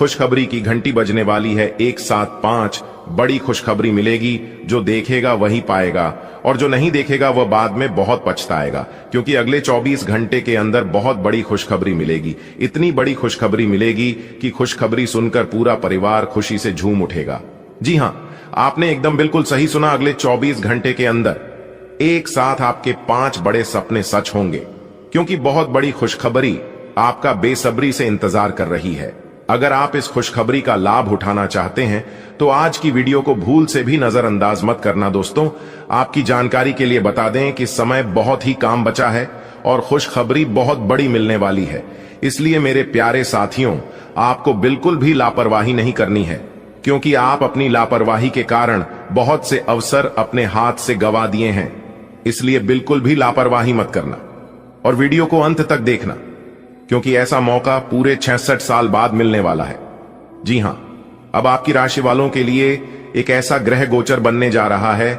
खुशखबरी की घंटी बजने वाली है। एक साथ 5 बड़ी खुशखबरी मिलेगी। जो देखेगा वही पाएगा और जो नहीं देखेगा वह बाद में बहुत पछताएगा, क्योंकि अगले 24 घंटे के अंदर बहुत बड़ी खुशखबरी मिलेगी। इतनी बड़ी खुशखबरी मिलेगी कि खुशखबरी सुनकर पूरा परिवार खुशी से झूम उठेगा। जी हां, आपने एकदम बिल्कुल सही सुना। अगले 24 घंटे के अंदर एक साथ आपके 5 बड़े सपने सच होंगे, क्योंकि बहुत बड़ी खुशखबरी आपका बेसब्री से इंतजार कर रही है। अगर आप इस खुशखबरी का लाभ उठाना चाहते हैं तो आज की वीडियो को भूल से भी नजरअंदाज मत करना। दोस्तों, आपकी जानकारी के लिए बता दें कि समय बहुत ही कम बचा है और खुशखबरी बहुत बड़ी मिलने वाली है। इसलिए मेरे प्यारे साथियों, आपको बिल्कुल भी लापरवाही नहीं करनी है, क्योंकि आप अपनी लापरवाही के कारण बहुत से अवसर अपने हाथ से गंवा दिए हैं। इसलिए बिल्कुल भी लापरवाही मत करना और वीडियो को अंत तक देखना, क्योंकि ऐसा मौका पूरे 66 साल बाद मिलने वाला है। जी हां, अब आपकी राशि वालों के लिए एक ऐसा ग्रह गोचर बनने जा रहा है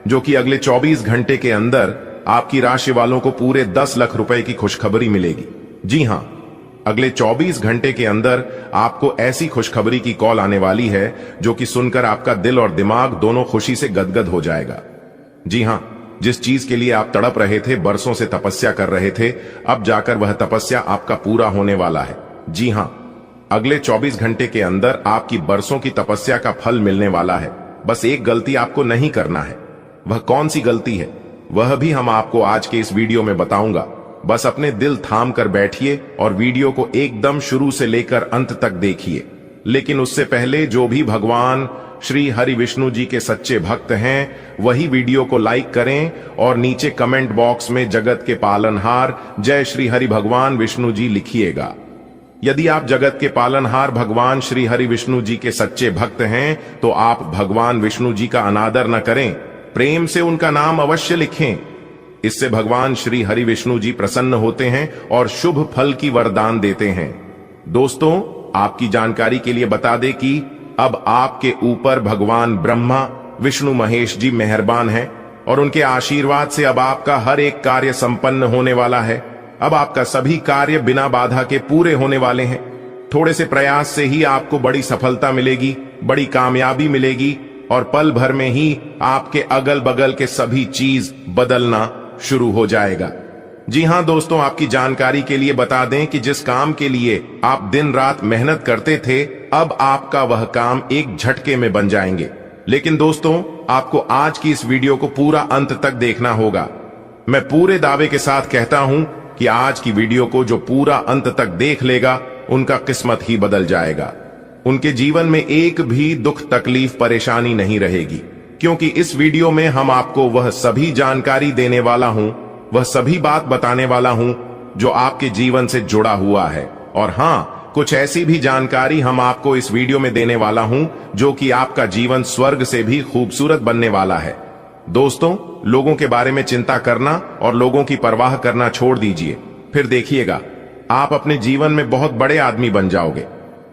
जो कि अगले 24 घंटे के अंदर आपकी राशि वालों को पूरे 10 लाख रुपए की खुशखबरी मिलेगी। जी हां, अगले 24 घंटे के अंदर आपको ऐसी खुशखबरी की कॉल आने वाली है जो कि सुनकर आपका दिल और दिमाग दोनों खुशी से गदगद हो जाएगा। जी हां, जिस चीज के लिए आप तड़प रहे थे, बरसों से तपस्या कर रहे थे, अब जाकर वह तपस्या आपका पूरा होने वाला है। जी हां, अगले 24 घंटे के अंदर आपकी बरसों की तपस्या का फल मिलने वाला है। बस एक गलती आपको नहीं करना है। वह कौन सी गलती है, वह भी हम आपको आज के इस वीडियो में बताऊंगा। बस अपने दिल थाम कर बैठिए और वीडियो को एकदम शुरू से लेकर अंत तक देखिए। लेकिन उससे पहले जो भी भगवान श्री हरि विष्णु जी के सच्चे भक्त हैं, वही वीडियो को लाइक करें और नीचे कमेंट बॉक्स में जगत के पालनहार जय श्री हरि भगवान विष्णु जी लिखिएगा। यदि आप जगत के पालनहार भगवान श्री हरि विष्णु जी के सच्चे भक्त हैं तो आप भगवान विष्णु जी का अनादर न करें, प्रेम से उनका नाम अवश्य लिखें। इससे भगवान श्री हरि विष्णु जी प्रसन्न होते हैं और शुभ फल की वरदान देते हैं। दोस्तों, आपकी जानकारी के लिए बता दें कि अब आपके ऊपर भगवान ब्रह्मा विष्णु महेश जी मेहरबान हैं और उनके आशीर्वाद से अब आपका हर एक कार्य संपन्न होने वाला है। अब आपका सभी कार्य बिना बाधा के पूरे होने वाले हैं। थोड़े से प्रयास से ही आपको बड़ी सफलता मिलेगी, बड़ी कामयाबी मिलेगी और पल भर में ही आपके अगल बगल के सभी चीज बदलना शुरू हो जाएगा। जी हां दोस्तों, आपकी जानकारी के लिए बता दें कि जिस काम के लिए आप दिन रात मेहनत करते थे, अब आपका वह काम एक झटके में बन जाएंगे। लेकिन दोस्तों, आपको आज की इस वीडियो को पूरा अंत तक देखना होगा। मैं पूरे दावे के साथ कहता हूं कि आज की वीडियो को जो पूरा अंत तक देख लेगा, उनका किस्मत ही बदल जाएगा। उनके जीवन में एक भी दुख तकलीफ परेशानी नहीं रहेगी, क्योंकि इस वीडियो में हम आपको वह सभी जानकारी देने वाला हूं, वह सभी बात बताने वाला हूं जो आपके जीवन से जुड़ा हुआ है। और हां, कुछ ऐसी भी जानकारी हम आपको इस वीडियो में देने वाला हूं जो कि आपका जीवन स्वर्ग से भी खूबसूरत बनने वाला है। दोस्तों, लोगों के बारे में चिंता करना और लोगों की परवाह करना छोड़ दीजिए, फिर देखिएगा आप अपने जीवन में बहुत बड़े आदमी बन जाओगे।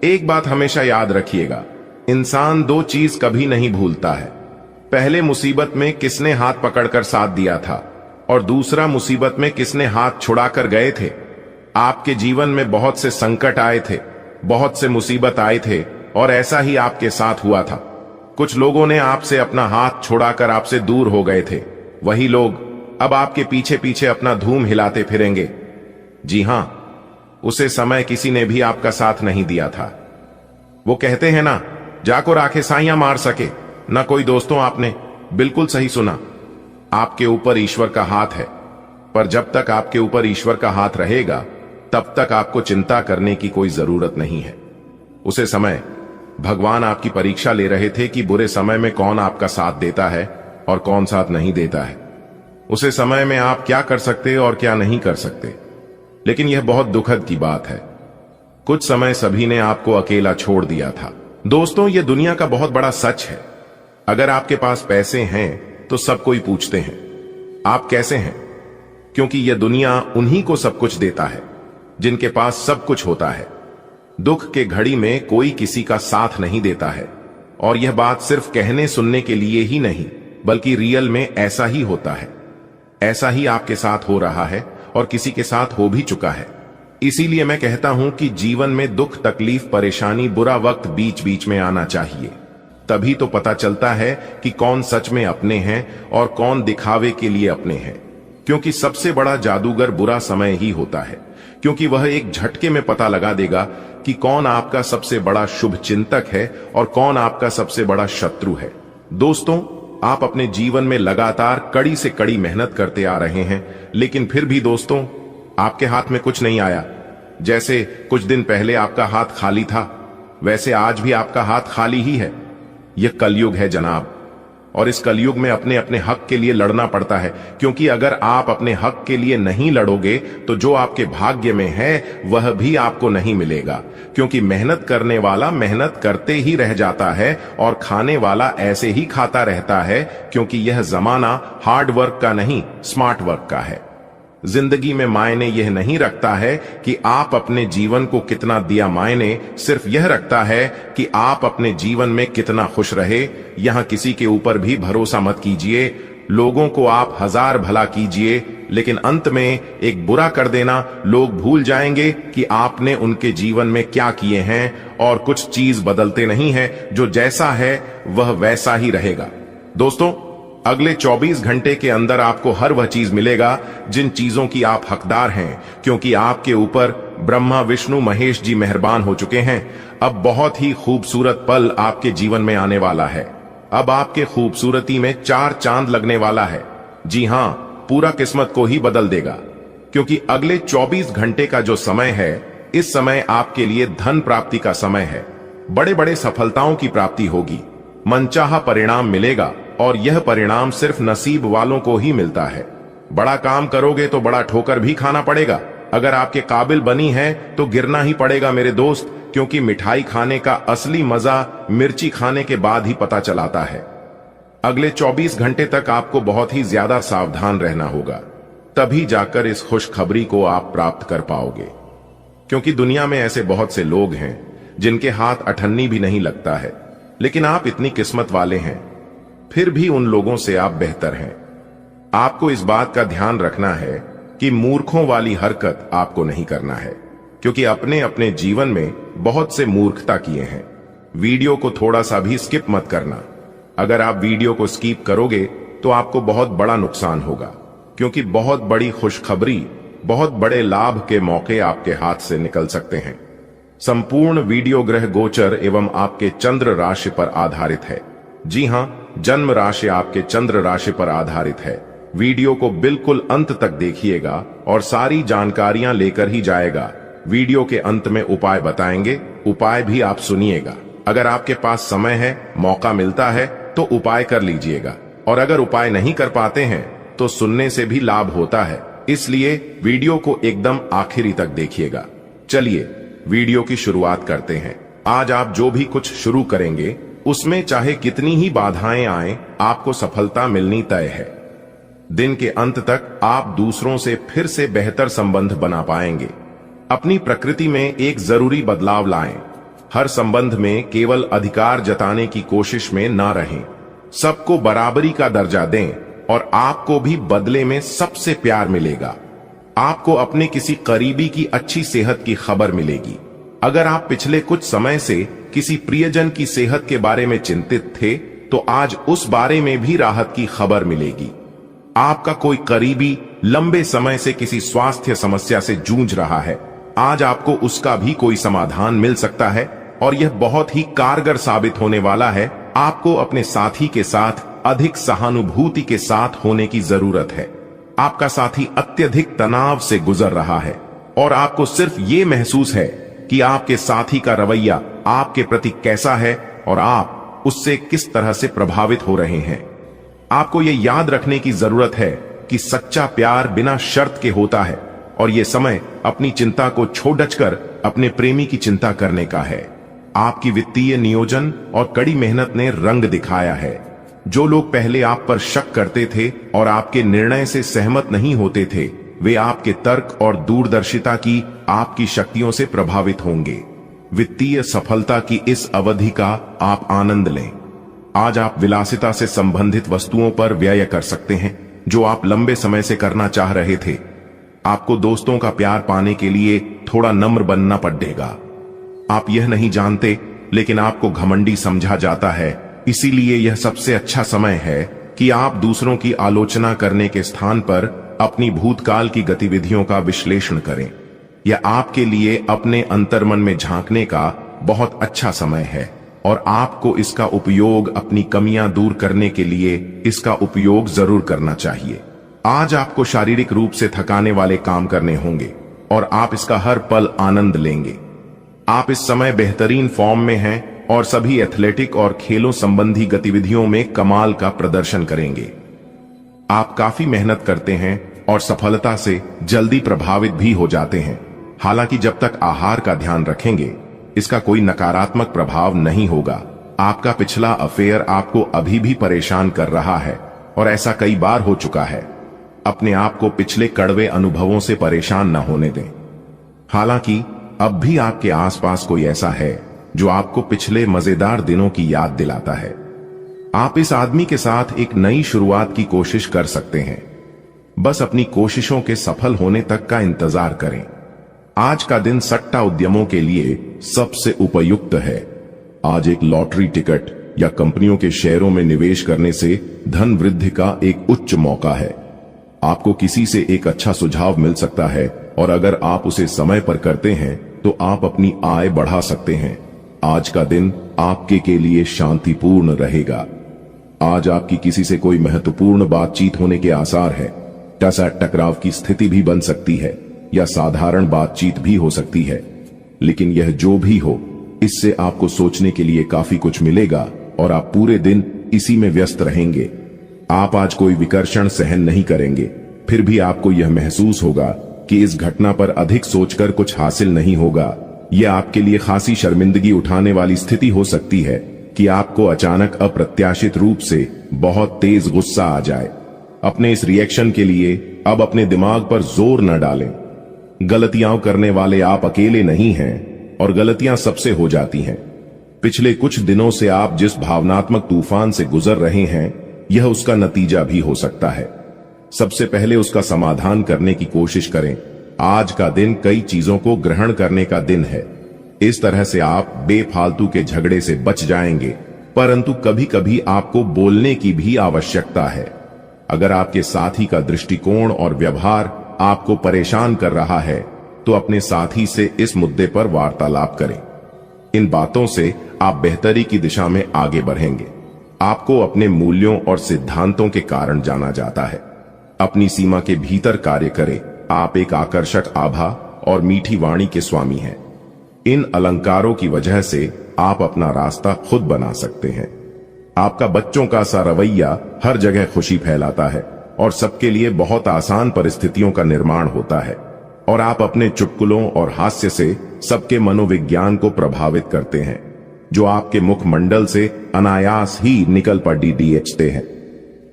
एक बात हमेशा याद रखिएगा, इंसान 2 चीज कभी नहीं भूलता है। पहले मुसीबत में किसने हाथ पकड़कर साथ दिया था और दूसरा मुसीबत में किसने हाथ छुड़ाकर गए थे। आपके जीवन में बहुत से संकट आए थे, बहुत से मुसीबत आए थे और ऐसा ही आपके साथ हुआ था। कुछ लोगों ने आपसे अपना हाथ छुड़ाकर आपसे दूर हो गए थे। वही लोग अब आपके पीछे पीछे अपना धूम हिलाते फिरेंगे। जी हां, उसे समय किसी ने भी आपका साथ नहीं दिया था। वो कहते हैं ना, जाको राखे साइयां मार सके ना कोई। दोस्तों, आपने बिल्कुल सही सुना, आपके ऊपर ईश्वर का हाथ है, पर जब तक आपके ऊपर ईश्वर का हाथ रहेगा तब तक आपको चिंता करने की कोई जरूरत नहीं है। उसे समय भगवान आपकी परीक्षा ले रहे थे कि बुरे समय में कौन आपका साथ देता है और कौन साथ नहीं देता है। उसे समय में आप क्या कर सकते और क्या नहीं कर सकते। लेकिन यह बहुत दुखद की बात है, कुछ समय सभी ने आपको अकेला छोड़ दिया था। दोस्तों, यह दुनिया का बहुत बड़ा सच है। अगर आपके पास पैसे हैं तो सब कोई पूछते हैं आप कैसे हैं, क्योंकि यह दुनिया उन्हीं को सब कुछ देता है जिनके पास सब कुछ होता है। दुख के घड़ी में कोई किसी का साथ नहीं देता है, और यह बात सिर्फ कहने सुनने के लिए ही नहीं बल्कि रियल में ऐसा ही होता है। ऐसा ही आपके साथ हो रहा है और किसी के साथ हो भी चुका है। इसीलिए मैं कहता हूं कि जीवन में दुख, तकलीफ, परेशानी, बुरा वक्त बीच बीच में आना चाहिए। तभी तो पता चलता है कि कौन सच में अपने हैं और कौन दिखावे के लिए अपने हैं। क्योंकि सबसे बड़ा जादूगर बुरा समय ही होता है, क्योंकि वह एक झटके में पता लगा देगा कि कौन आपका सबसे बड़ा शुभ चिंतक है और कौन आपका सबसे बड़ा शत्रु है। दोस्तों, आप अपने जीवन में लगातार कड़ी से कड़ी मेहनत करते आ रहे हैं, लेकिन फिर भी दोस्तों आपके हाथ में कुछ नहीं आया। जैसे कुछ दिन पहले आपका हाथ खाली था, वैसे आज भी आपका हाथ खाली ही है। यह कलयुग है जनाब, और इस कलयुग में अपने अपने हक के लिए लड़ना पड़ता है। क्योंकि अगर आप अपने हक के लिए नहीं लड़ोगे तो जो आपके भाग्य में है वह भी आपको नहीं मिलेगा। क्योंकि मेहनत करने वाला मेहनत करते ही रह जाता है और खाने वाला ऐसे ही खाता रहता है, क्योंकि यह जमाना हार्ड वर्क का नहीं, स्मार्ट वर्क का है। जिंदगी में मायने यह नहीं रखता है कि आप अपने जीवन को कितना दिया, मायने सिर्फ यह रखता है कि आप अपने जीवन में कितना खुश रहे। यहां किसी के ऊपर भी भरोसा मत कीजिए। लोगों को आप हजार भला कीजिए, लेकिन अंत में एक बुरा कर देना, लोग भूल जाएंगे कि आपने उनके जीवन में क्या किए हैं। और कुछ चीज बदलते नहीं है, जो जैसा है वह वैसा ही रहेगा। दोस्तों, अगले 24 घंटे के अंदर आपको हर वह चीज मिलेगा जिन चीजों की आप हकदार हैं, क्योंकि आपके ऊपर ब्रह्मा, विष्णु, महेश जी मेहरबान हो चुके हैं। अब बहुत ही खूबसूरत पल आपके जीवन में आने वाला है। अब आपके खूबसूरती में 4 चांद लगने वाला है। जी हां, पूरा किस्मत को ही बदल देगा। क्योंकि अगले 24 घंटे का जो समय है, इस समय आपके लिए धन प्राप्ति का समय है। बड़े बड़े सफलताओं की प्राप्ति होगी, मनचाहा परिणाम मिलेगा, और यह परिणाम सिर्फ नसीब वालों को ही मिलता है। बड़ा काम करोगे तो बड़ा ठोकर भी खाना पड़ेगा। अगर आपके काबिल बनी है तो गिरना ही पड़ेगा मेरे दोस्त, क्योंकि मिठाई खाने का असली मजा मिर्ची खाने के बाद ही पता चलाता है। अगले 24 घंटे तक आपको बहुत ही ज्यादा सावधान रहना होगा, तभी जाकर इस खुशखबरी को आप प्राप्त कर पाओगे। क्योंकि दुनिया में ऐसे बहुत से लोग हैं जिनके हाथ अठन्नी भी नहीं लगता है, लेकिन आप इतनी किस्मत वाले हैं, फिर भी उन लोगों से आप बेहतर हैं। आपको इस बात का ध्यान रखना है कि मूर्खों वाली हरकत आपको नहीं करना है, क्योंकि अपने अपने जीवन में बहुत से मूर्खता किए हैं। वीडियो को थोड़ा सा भी स्किप मत करना। अगर आप वीडियो को स्किप करोगे तो आपको बहुत बड़ा नुकसान होगा, क्योंकि बहुत बड़ी खुशखबरी, बहुत बड़े लाभ के मौके आपके हाथ से निकल सकते हैं। संपूर्ण वीडियो ग्रह गोचर एवं आपके चंद्र राशि पर आधारित है। जी हां, जन्म राशि आपके चंद्र राशि पर आधारित है। वीडियो को बिल्कुल अंत तक देखिएगा और सारी जानकारियां लेकर ही जाएगा। वीडियो के अंत में उपाय बताएंगे, उपाय भी आप सुनिएगा। अगर आपके पास समय है, मौका मिलता है तो उपाय कर लीजिएगा, और अगर उपाय नहीं कर पाते हैं तो सुनने से भी लाभ होता है। इसलिए वीडियो को एकदम आखिरी तक देखिएगा। चलिए वीडियो की शुरुआत करते हैं। आज आप जो भी कुछ शुरू करेंगे उसमें चाहे कितनी ही बाधाएं आए, आपको सफलता मिलनी तय है। दिन के अंत तक आप दूसरों से फिर से बेहतर संबंध बना पाएंगे। अपनी प्रकृति में एक जरूरी बदलाव लाएं। हर संबंध में केवल अधिकार जताने की कोशिश में ना रहें। सबको बराबरी का दर्जा दें और आपको भी बदले में सबसे प्यार मिलेगा। आपको अपने किसी करीबी की अच्छी सेहत की खबर मिलेगी। अगर आप पिछले कुछ समय से किसी प्रियजन की सेहत के बारे में चिंतित थे तो आज उस बारे में भी राहत की खबर मिलेगी। आपका कोई करीबी लंबे समय से किसी स्वास्थ्य समस्या से जूझ रहा है, आज आपको उसका भी कोई समाधान मिल सकता है, और यह बहुत ही कारगर साबित होने वाला है। आपको अपने साथी के साथ अधिक सहानुभूति के साथ होने की जरूरत है। आपका साथी अत्यधिक तनाव से गुजर रहा है और आपको सिर्फ ये महसूस है कि आपके साथी का रवैया आपके प्रति कैसा है और आप उससे किस तरह से प्रभावित हो रहे हैं। आपको यह याद रखने की जरूरत है कि सच्चा प्यार बिना शर्त के होता है, और यह समय अपनी चिंता को छोड़कर अपने प्रेमी की चिंता करने का है। आपकी वित्तीय नियोजन और कड़ी मेहनत ने रंग दिखाया है। जो लोग पहले आप पर शक करते थे और आपके निर्णय से सहमत नहीं होते थे, वे आपके तर्क और दूरदर्शिता की आपकी शक्तियों से प्रभावित होंगे। वित्तीय सफलता की इस अवधि का आप आनंद लें। आज आप विलासिता से संबंधित वस्तुओं पर व्यय कर सकते हैं, जो आप लंबे समय से करना चाह रहे थे। आपको दोस्तों का प्यार पाने के लिए थोड़ा नम्र बनना पड़ेगा। आप यह नहीं जानते, लेकिन आपको घमंडी समझा जाता है, इसीलिए यह सबसे अच्छा समय है कि आप दूसरों की आलोचना करने के स्थान पर अपनी भूतकाल की गतिविधियों का विश्लेषण करें। यह आपके लिए अपने अंतर्मन में झांकने का बहुत अच्छा समय है और आपको इसका उपयोग अपनी कमियां दूर करने के लिए इसका उपयोग जरूर करना चाहिए। आज आपको शारीरिक रूप से थकाने वाले काम करने होंगे और आप इसका हर पल आनंद लेंगे। आप इस समय बेहतरीन फॉर्म में हैं और सभी एथलेटिक और खेलों संबंधी गतिविधियों में कमाल का प्रदर्शन करेंगे। आप काफी मेहनत करते हैं और सफलता से जल्दी प्रभावित भी हो जाते हैं। हालांकि जब तक आहार का ध्यान रखेंगे, इसका कोई नकारात्मक प्रभाव नहीं होगा। आपका पिछला अफेयर आपको अभी भी परेशान कर रहा है और ऐसा कई बार हो चुका है। अपने आप को पिछले कड़वे अनुभवों से परेशान न होने दें। हालांकि अब भी आपके आसपास कोई ऐसा है जो आपको पिछले मजेदार दिनों की याद दिलाता है। आप इस आदमी के साथ एक नई शुरुआत की कोशिश कर सकते हैं। बस अपनी कोशिशों के सफल होने तक का इंतजार करें। आज का दिन सट्टा उद्यमों के लिए सबसे उपयुक्त है। आज एक लॉटरी टिकट या कंपनियों के शेयरों में निवेश करने से धन वृद्धि का एक उच्च मौका है। आपको किसी से एक अच्छा सुझाव मिल सकता है और अगर आप उसे समय पर करते हैं तो आप अपनी आय बढ़ा सकते हैं। आज का दिन आपके के लिए शांतिपूर्ण रहेगा। आज आपकी किसी से कोई महत्वपूर्ण बातचीत होने के आसार है। टकराव की स्थिति भी बन सकती है या साधारण बातचीत भी हो सकती है, लेकिन यह जो भी हो, इससे आपको सोचने के लिए काफी कुछ मिलेगा और आप पूरे दिन इसी में व्यस्त रहेंगे। आप आज कोई विकर्षण सहन नहीं करेंगे, फिर भी आपको यह महसूस होगा कि इस घटना पर अधिक सोचकर कुछ हासिल नहीं होगा। यह आपके लिए खासी शर्मिंदगी उठाने वाली स्थिति हो सकती है कि आपको अचानक अप्रत्याशित रूप से बहुत तेज गुस्सा आ जाए। अपने इस रिएक्शन के लिए अब अपने दिमाग पर जोर न डालें। गलतियां करने वाले आप अकेले नहीं हैं और गलतियां सबसे हो जाती हैं। पिछले कुछ दिनों से आप जिस भावनात्मक तूफान से गुजर रहे हैं, यह उसका नतीजा भी हो सकता है। सबसे पहले उसका समाधान करने की कोशिश करें। आज का दिन कई चीजों को ग्रहण करने का दिन है। इस तरह से आप बेफालतू के झगड़े से बच जाएंगे, परंतु कभी कभी आपको बोलने की भी आवश्यकता है। अगर आपके साथी का दृष्टिकोण और व्यवहार आपको परेशान कर रहा है, तो अपने साथी से इस मुद्दे पर वार्तालाप करें। इन बातों से आप बेहतरी की दिशा में आगे बढ़ेंगे। आपको अपने मूल्यों और सिद्धांतों के कारण जाना जाता है। अपनी सीमा के भीतर कार्य करें। आप एक आकर्षक आभा और मीठी वाणी के स्वामी हैं। इन अलंकारों की वजह से आप अपना रास्ता खुद बना सकते हैं। आपका बच्चों का सा रवैया हर जगह खुशी फैलाता है और सबके लिए बहुत आसान परिस्थितियों का निर्माण होता है, और आप अपने चुटकुलों और हास्य से सबके मनोविज्ञान को प्रभावित करते हैं, जो आपके मुखमंडल से अनायास ही निकल पड़ते हैं।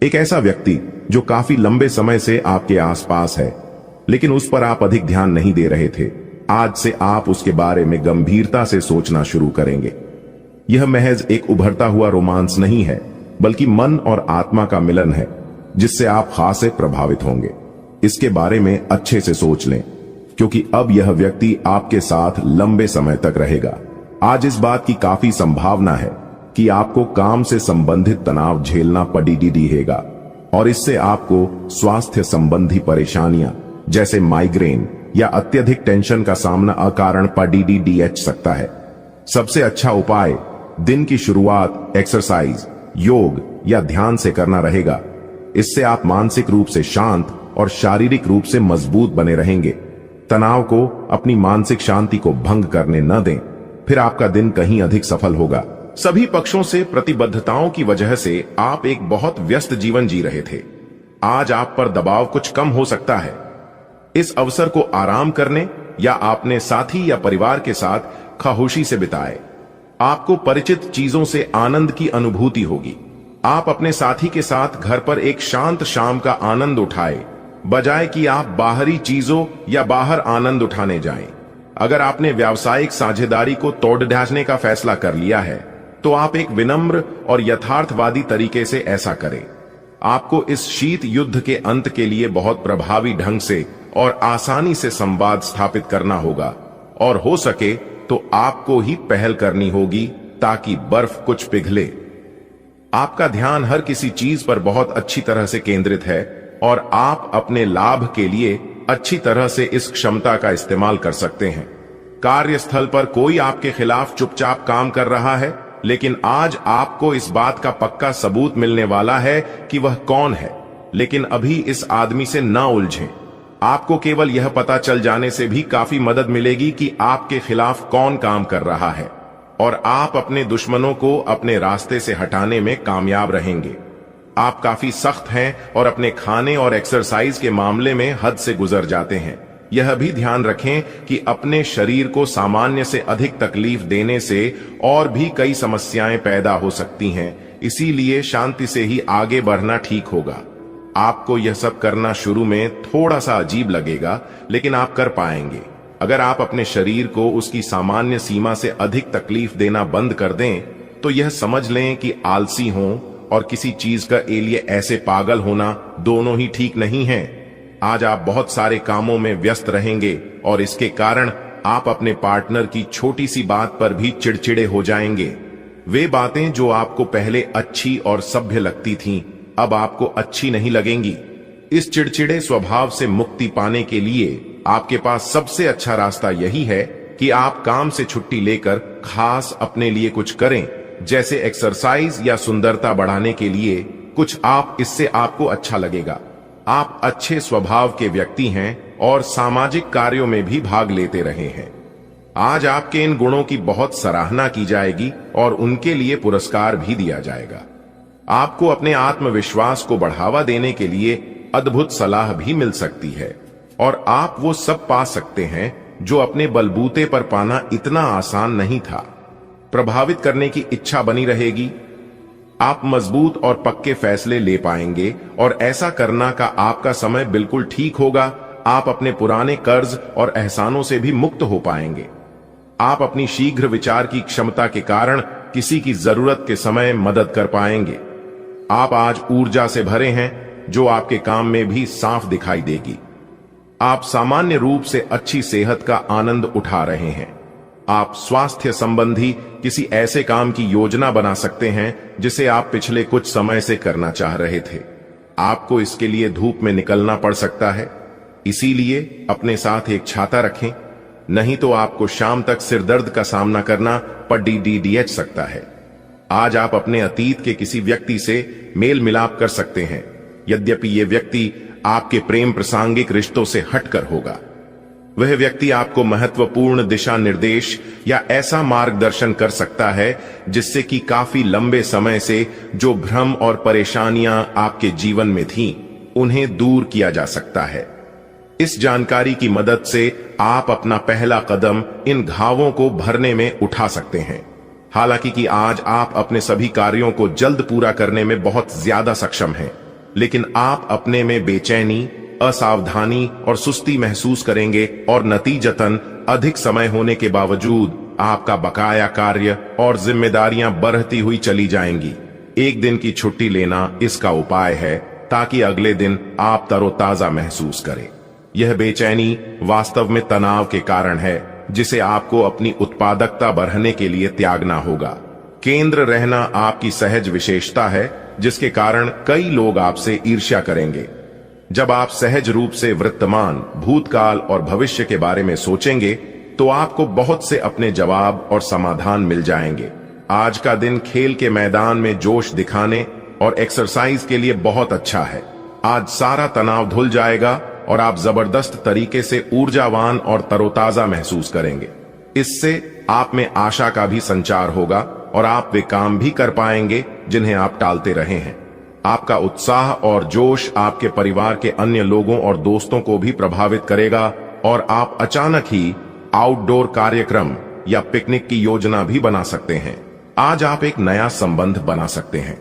एक ऐसा व्यक्ति जो काफी लंबे समय से आपके आसपास है, लेकिन उस पर आप अधिक ध्यान नहीं दे रहे थे, आज से आप उसके बारे में गंभीरता से सोचना शुरू करेंगे। यह महज एक उभरता हुआ रोमांस नहीं है, बल्कि मन और आत्मा का मिलन है, जिससे आप खासे प्रभावित होंगे। इसके बारे में अच्छे से सोच लें, क्योंकि अब यह व्यक्ति आपके साथ लंबे समय तक रहेगा। आज इस बात की काफी संभावना है कि आपको काम से संबंधित तनाव झेलना पड़ेगा और इससे आपको स्वास्थ्य संबंधी परेशानियां जैसे माइग्रेन या अत्यधिक टेंशन का सामना अकारण पड़ सकता है। सबसे अच्छा उपाय दिन की शुरुआत एक्सरसाइज, योग या ध्यान से करना रहेगा। इससे आप मानसिक रूप से शांत और शारीरिक रूप से मजबूत बने रहेंगे। तनाव को अपनी मानसिक शांति को भंग करने न दें, फिर आपका दिन कहीं अधिक सफल होगा। सभी पक्षों से प्रतिबद्धताओं की वजह से आप एक बहुत व्यस्त जीवन जी रहे थे। आज आप पर दबाव कुछ कम हो सकता है। इस अवसर को आराम करने या अपने साथी या परिवार के साथ खामोशी से बिताएं। आपको परिचित चीजों से आनंद की अनुभूति होगी। आप अपने साथी के साथ घर पर एक शांत शाम का आनंद उठाएं, बजाय कि आप बाहरी चीजों या बाहर आनंद उठाने जाएं। अगर आपने व्यावसायिक साझेदारी को तोड़ ढांचने का फैसला कर लिया है, तो आप एक विनम्र और यथार्थवादी तरीके से ऐसा करें। आपको इस शीत युद्ध के अंत के लिए बहुत प्रभावी ढंग से और आसानी से संवाद स्थापित करना होगा, और हो सके तो आपको ही पहल करनी होगी ताकि बर्फ कुछ पिघले। आपका ध्यान हर किसी चीज पर बहुत अच्छी तरह से केंद्रित है और आप अपने लाभ के लिए अच्छी तरह से इस क्षमता का इस्तेमाल कर सकते हैं। कार्यस्थल पर कोई आपके खिलाफ चुपचाप काम कर रहा है, लेकिन आज आपको इस बात का पक्का सबूत मिलने वाला है कि वह कौन है। लेकिन अभी इस आदमी से ना उलझें। आपको केवल यह पता चल जाने से भी काफी मदद मिलेगी कि आपके खिलाफ कौन काम कर रहा है, और आप अपने दुश्मनों को अपने रास्ते से हटाने में कामयाब रहेंगे। आप काफी सख्त हैं और अपने खाने और एक्सरसाइज के मामले में हद से गुजर जाते हैं। यह भी ध्यान रखें कि अपने शरीर को सामान्य से अधिक तकलीफ देने से और भी कई समस्याएं पैदा हो सकती हैं, इसीलिए शांति से ही आगे बढ़ना ठीक होगा। आपको यह सब करना शुरू में थोड़ा सा अजीब लगेगा, लेकिन आप कर पाएंगे। अगर आप अपने शरीर को उसकी सामान्य सीमा से अधिक तकलीफ देना बंद कर दें, तो यह समझ लें कि आलसी हों और किसी चीज का लिए ऐसे पागल होना दोनों ही ठीक नहीं है। आज आप बहुत सारे कामों में व्यस्त रहेंगे और इसके कारण आप अपने पार्टनर की छोटी सी बात पर भी चिड़चिड़े हो जाएंगे। वे बातें जो आपको पहले अच्छी और सभ्य लगती थीं, अब आपको अच्छी नहीं लगेंगी। इस चिड़चिड़े स्वभाव से मुक्ति पाने के लिए आपके पास सबसे अच्छा रास्ता यही है कि आप काम से छुट्टी लेकर खास अपने लिए कुछ करें, जैसे एक्सरसाइज या सुंदरता बढ़ाने के लिए कुछ। इससे आपको अच्छा लगेगा। आप अच्छे स्वभाव के व्यक्ति हैं और सामाजिक कार्यों में भी भाग लेते रहे हैं। आज आपके इन गुणों की बहुत सराहना की जाएगी और उनके लिए पुरस्कार भी दिया जाएगा। आपको अपने आत्मविश्वास को बढ़ावा देने के लिए अद्भुत सलाह भी मिल सकती है, और आप वो सब पा सकते हैं जो अपने बलबूते पर पाना इतना आसान नहीं था। प्रभावित करने की इच्छा बनी रहेगी। आप मजबूत और पक्के फैसले ले पाएंगे और ऐसा करना का आपका समय बिल्कुल ठीक होगा। आप अपने पुराने कर्ज और एहसानों से भी मुक्त हो पाएंगे। आप अपनी शीघ्र विचार की क्षमता के कारण किसी की जरूरत के समय मदद कर पाएंगे। आप आज ऊर्जा से भरे हैं जो आपके काम में भी साफ दिखाई देगी। आप सामान्य रूप से अच्छी सेहत का आनंद उठा रहे हैं। आप स्वास्थ्य संबंधी किसी ऐसे काम की योजना बना सकते हैं जिसे आप पिछले कुछ समय से करना चाह रहे थे। आपको इसके लिए धूप में निकलना पड़ सकता है, इसीलिए अपने साथ एक छाता रखें, नहीं तो आपको शाम तक सिरदर्द का सामना करना पड़ सकता है। आज आप अपने अतीत के किसी व्यक्ति से मेल मिलाप कर सकते हैं, यद्यपि यह व्यक्ति आपके प्रेम प्रासंगिक रिश्तों से हटकर होगा। वह व्यक्ति आपको महत्वपूर्ण दिशा निर्देश या ऐसा मार्गदर्शन कर सकता है जिससे कि काफी लंबे समय से जो भ्रम और परेशानियां आपके जीवन में थीं, उन्हें दूर किया जा सकता है। इस जानकारी की मदद से आप अपना पहला कदम इन घावों को भरने में उठा सकते हैं। हालांकि कि आज आप अपने सभी कार्यों को जल्द पूरा करने में बहुत ज्यादा सक्षम हैं, लेकिन आप अपने में बेचैनी, असावधानी और सुस्ती महसूस करेंगे और नतीजतन अधिक समय होने के बावजूद आपका बकाया कार्य और जिम्मेदारियां बढ़ती हुई चली जाएंगी। एक दिन की छुट्टी लेना इसका उपाय है ताकि अगले दिन आप तरोताजा महसूस करें। यह बेचैनी वास्तव में तनाव के कारण है जिसे आपको अपनी उत्पादकता बढ़ाने के लिए त्यागना होगा। केंद्र रहना आपकी सहज विशेषता है जिसके कारण कई लोग आपसे ईर्ष्या करेंगे। जब आप सहज रूप से वर्तमान, भूतकाल और भविष्य के बारे में सोचेंगे तो आपको बहुत से अपने जवाब और समाधान मिल जाएंगे। आज का दिन खेल के मैदान में जोश दिखाने और एक्सरसाइज के लिए बहुत अच्छा है। आज सारा तनाव धुल जाएगा और आप जबरदस्त तरीके से ऊर्जावान और तरोताजा महसूस करेंगे। इससे आप में आशा का भी संचार होगा और आप वे काम भी कर पाएंगे जिन्हें आप टालते रहे हैं। आपका उत्साह और जोश आपके परिवार के अन्य लोगों और दोस्तों को भी प्रभावित करेगा और आप अचानक ही आउटडोर कार्यक्रम या पिकनिक की योजना भी बना सकते हैं। आज आप एक नया संबंध बना सकते हैं।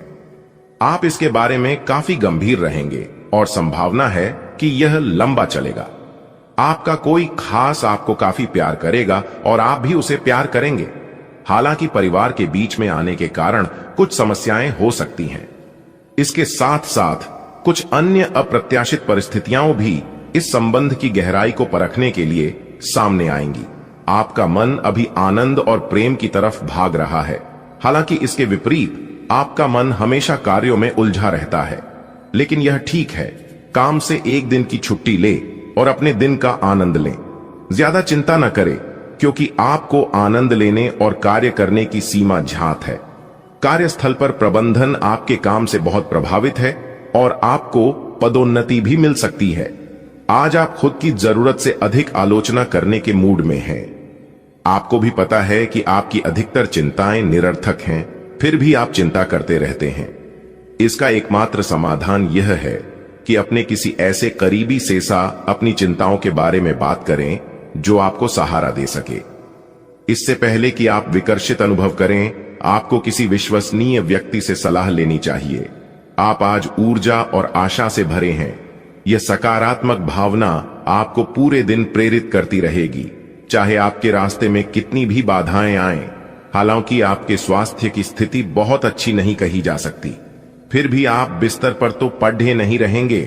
आप इसके बारे में काफी गंभीर रहेंगे और संभावना है कि यह लंबा चलेगा। आपका कोई खास आपको काफी प्यार करेगा और आप भी उसे प्यार करेंगे। हालांकि परिवार के बीच में आने के कारण कुछ समस्याएं हो सकती हैं। इसके साथ साथ कुछ अन्य अप्रत्याशित परिस्थितियां भी इस संबंध की गहराई को परखने के लिए सामने आएंगी। आपका मन अभी आनंद और प्रेम की तरफ भाग रहा है, हालांकि इसके विपरीत आपका मन हमेशा कार्यों में उलझा रहता है। लेकिन यह ठीक है, काम से एक दिन की छुट्टी ले और अपने दिन का आनंद लें। ज्यादा चिंता न करें, क्योंकि आपको आनंद लेने और कार्य करने की सीमा ज्ञात है। कार्यस्थल पर प्रबंधन आपके काम से बहुत प्रभावित है और आपको पदोन्नति भी मिल सकती है। आज आप खुद की जरूरत से अधिक आलोचना करने के मूड में हैं। आपको भी पता है कि आपकी अधिकतर चिंताएं निरर्थक हैं, फिर भी आप चिंता करते रहते हैं। इसका एकमात्र समाधान यह है कि अपने किसी ऐसे करीबी से अपनी चिंताओं के बारे में बात करें जो आपको सहारा दे सके। इससे पहले कि आप विकर्षित अनुभव करें, आपको किसी विश्वसनीय व्यक्ति से सलाह लेनी चाहिए। आप आज ऊर्जा और आशा से भरे हैं। यह सकारात्मक भावना आपको पूरे दिन प्रेरित करती रहेगी, चाहे आपके रास्ते में कितनी भी बाधाएं आएं। हालांकि आपके स्वास्थ्य की स्थिति बहुत अच्छी नहीं कही जा सकती, फिर भी आप बिस्तर पर तो पड़े नहीं रहेंगे।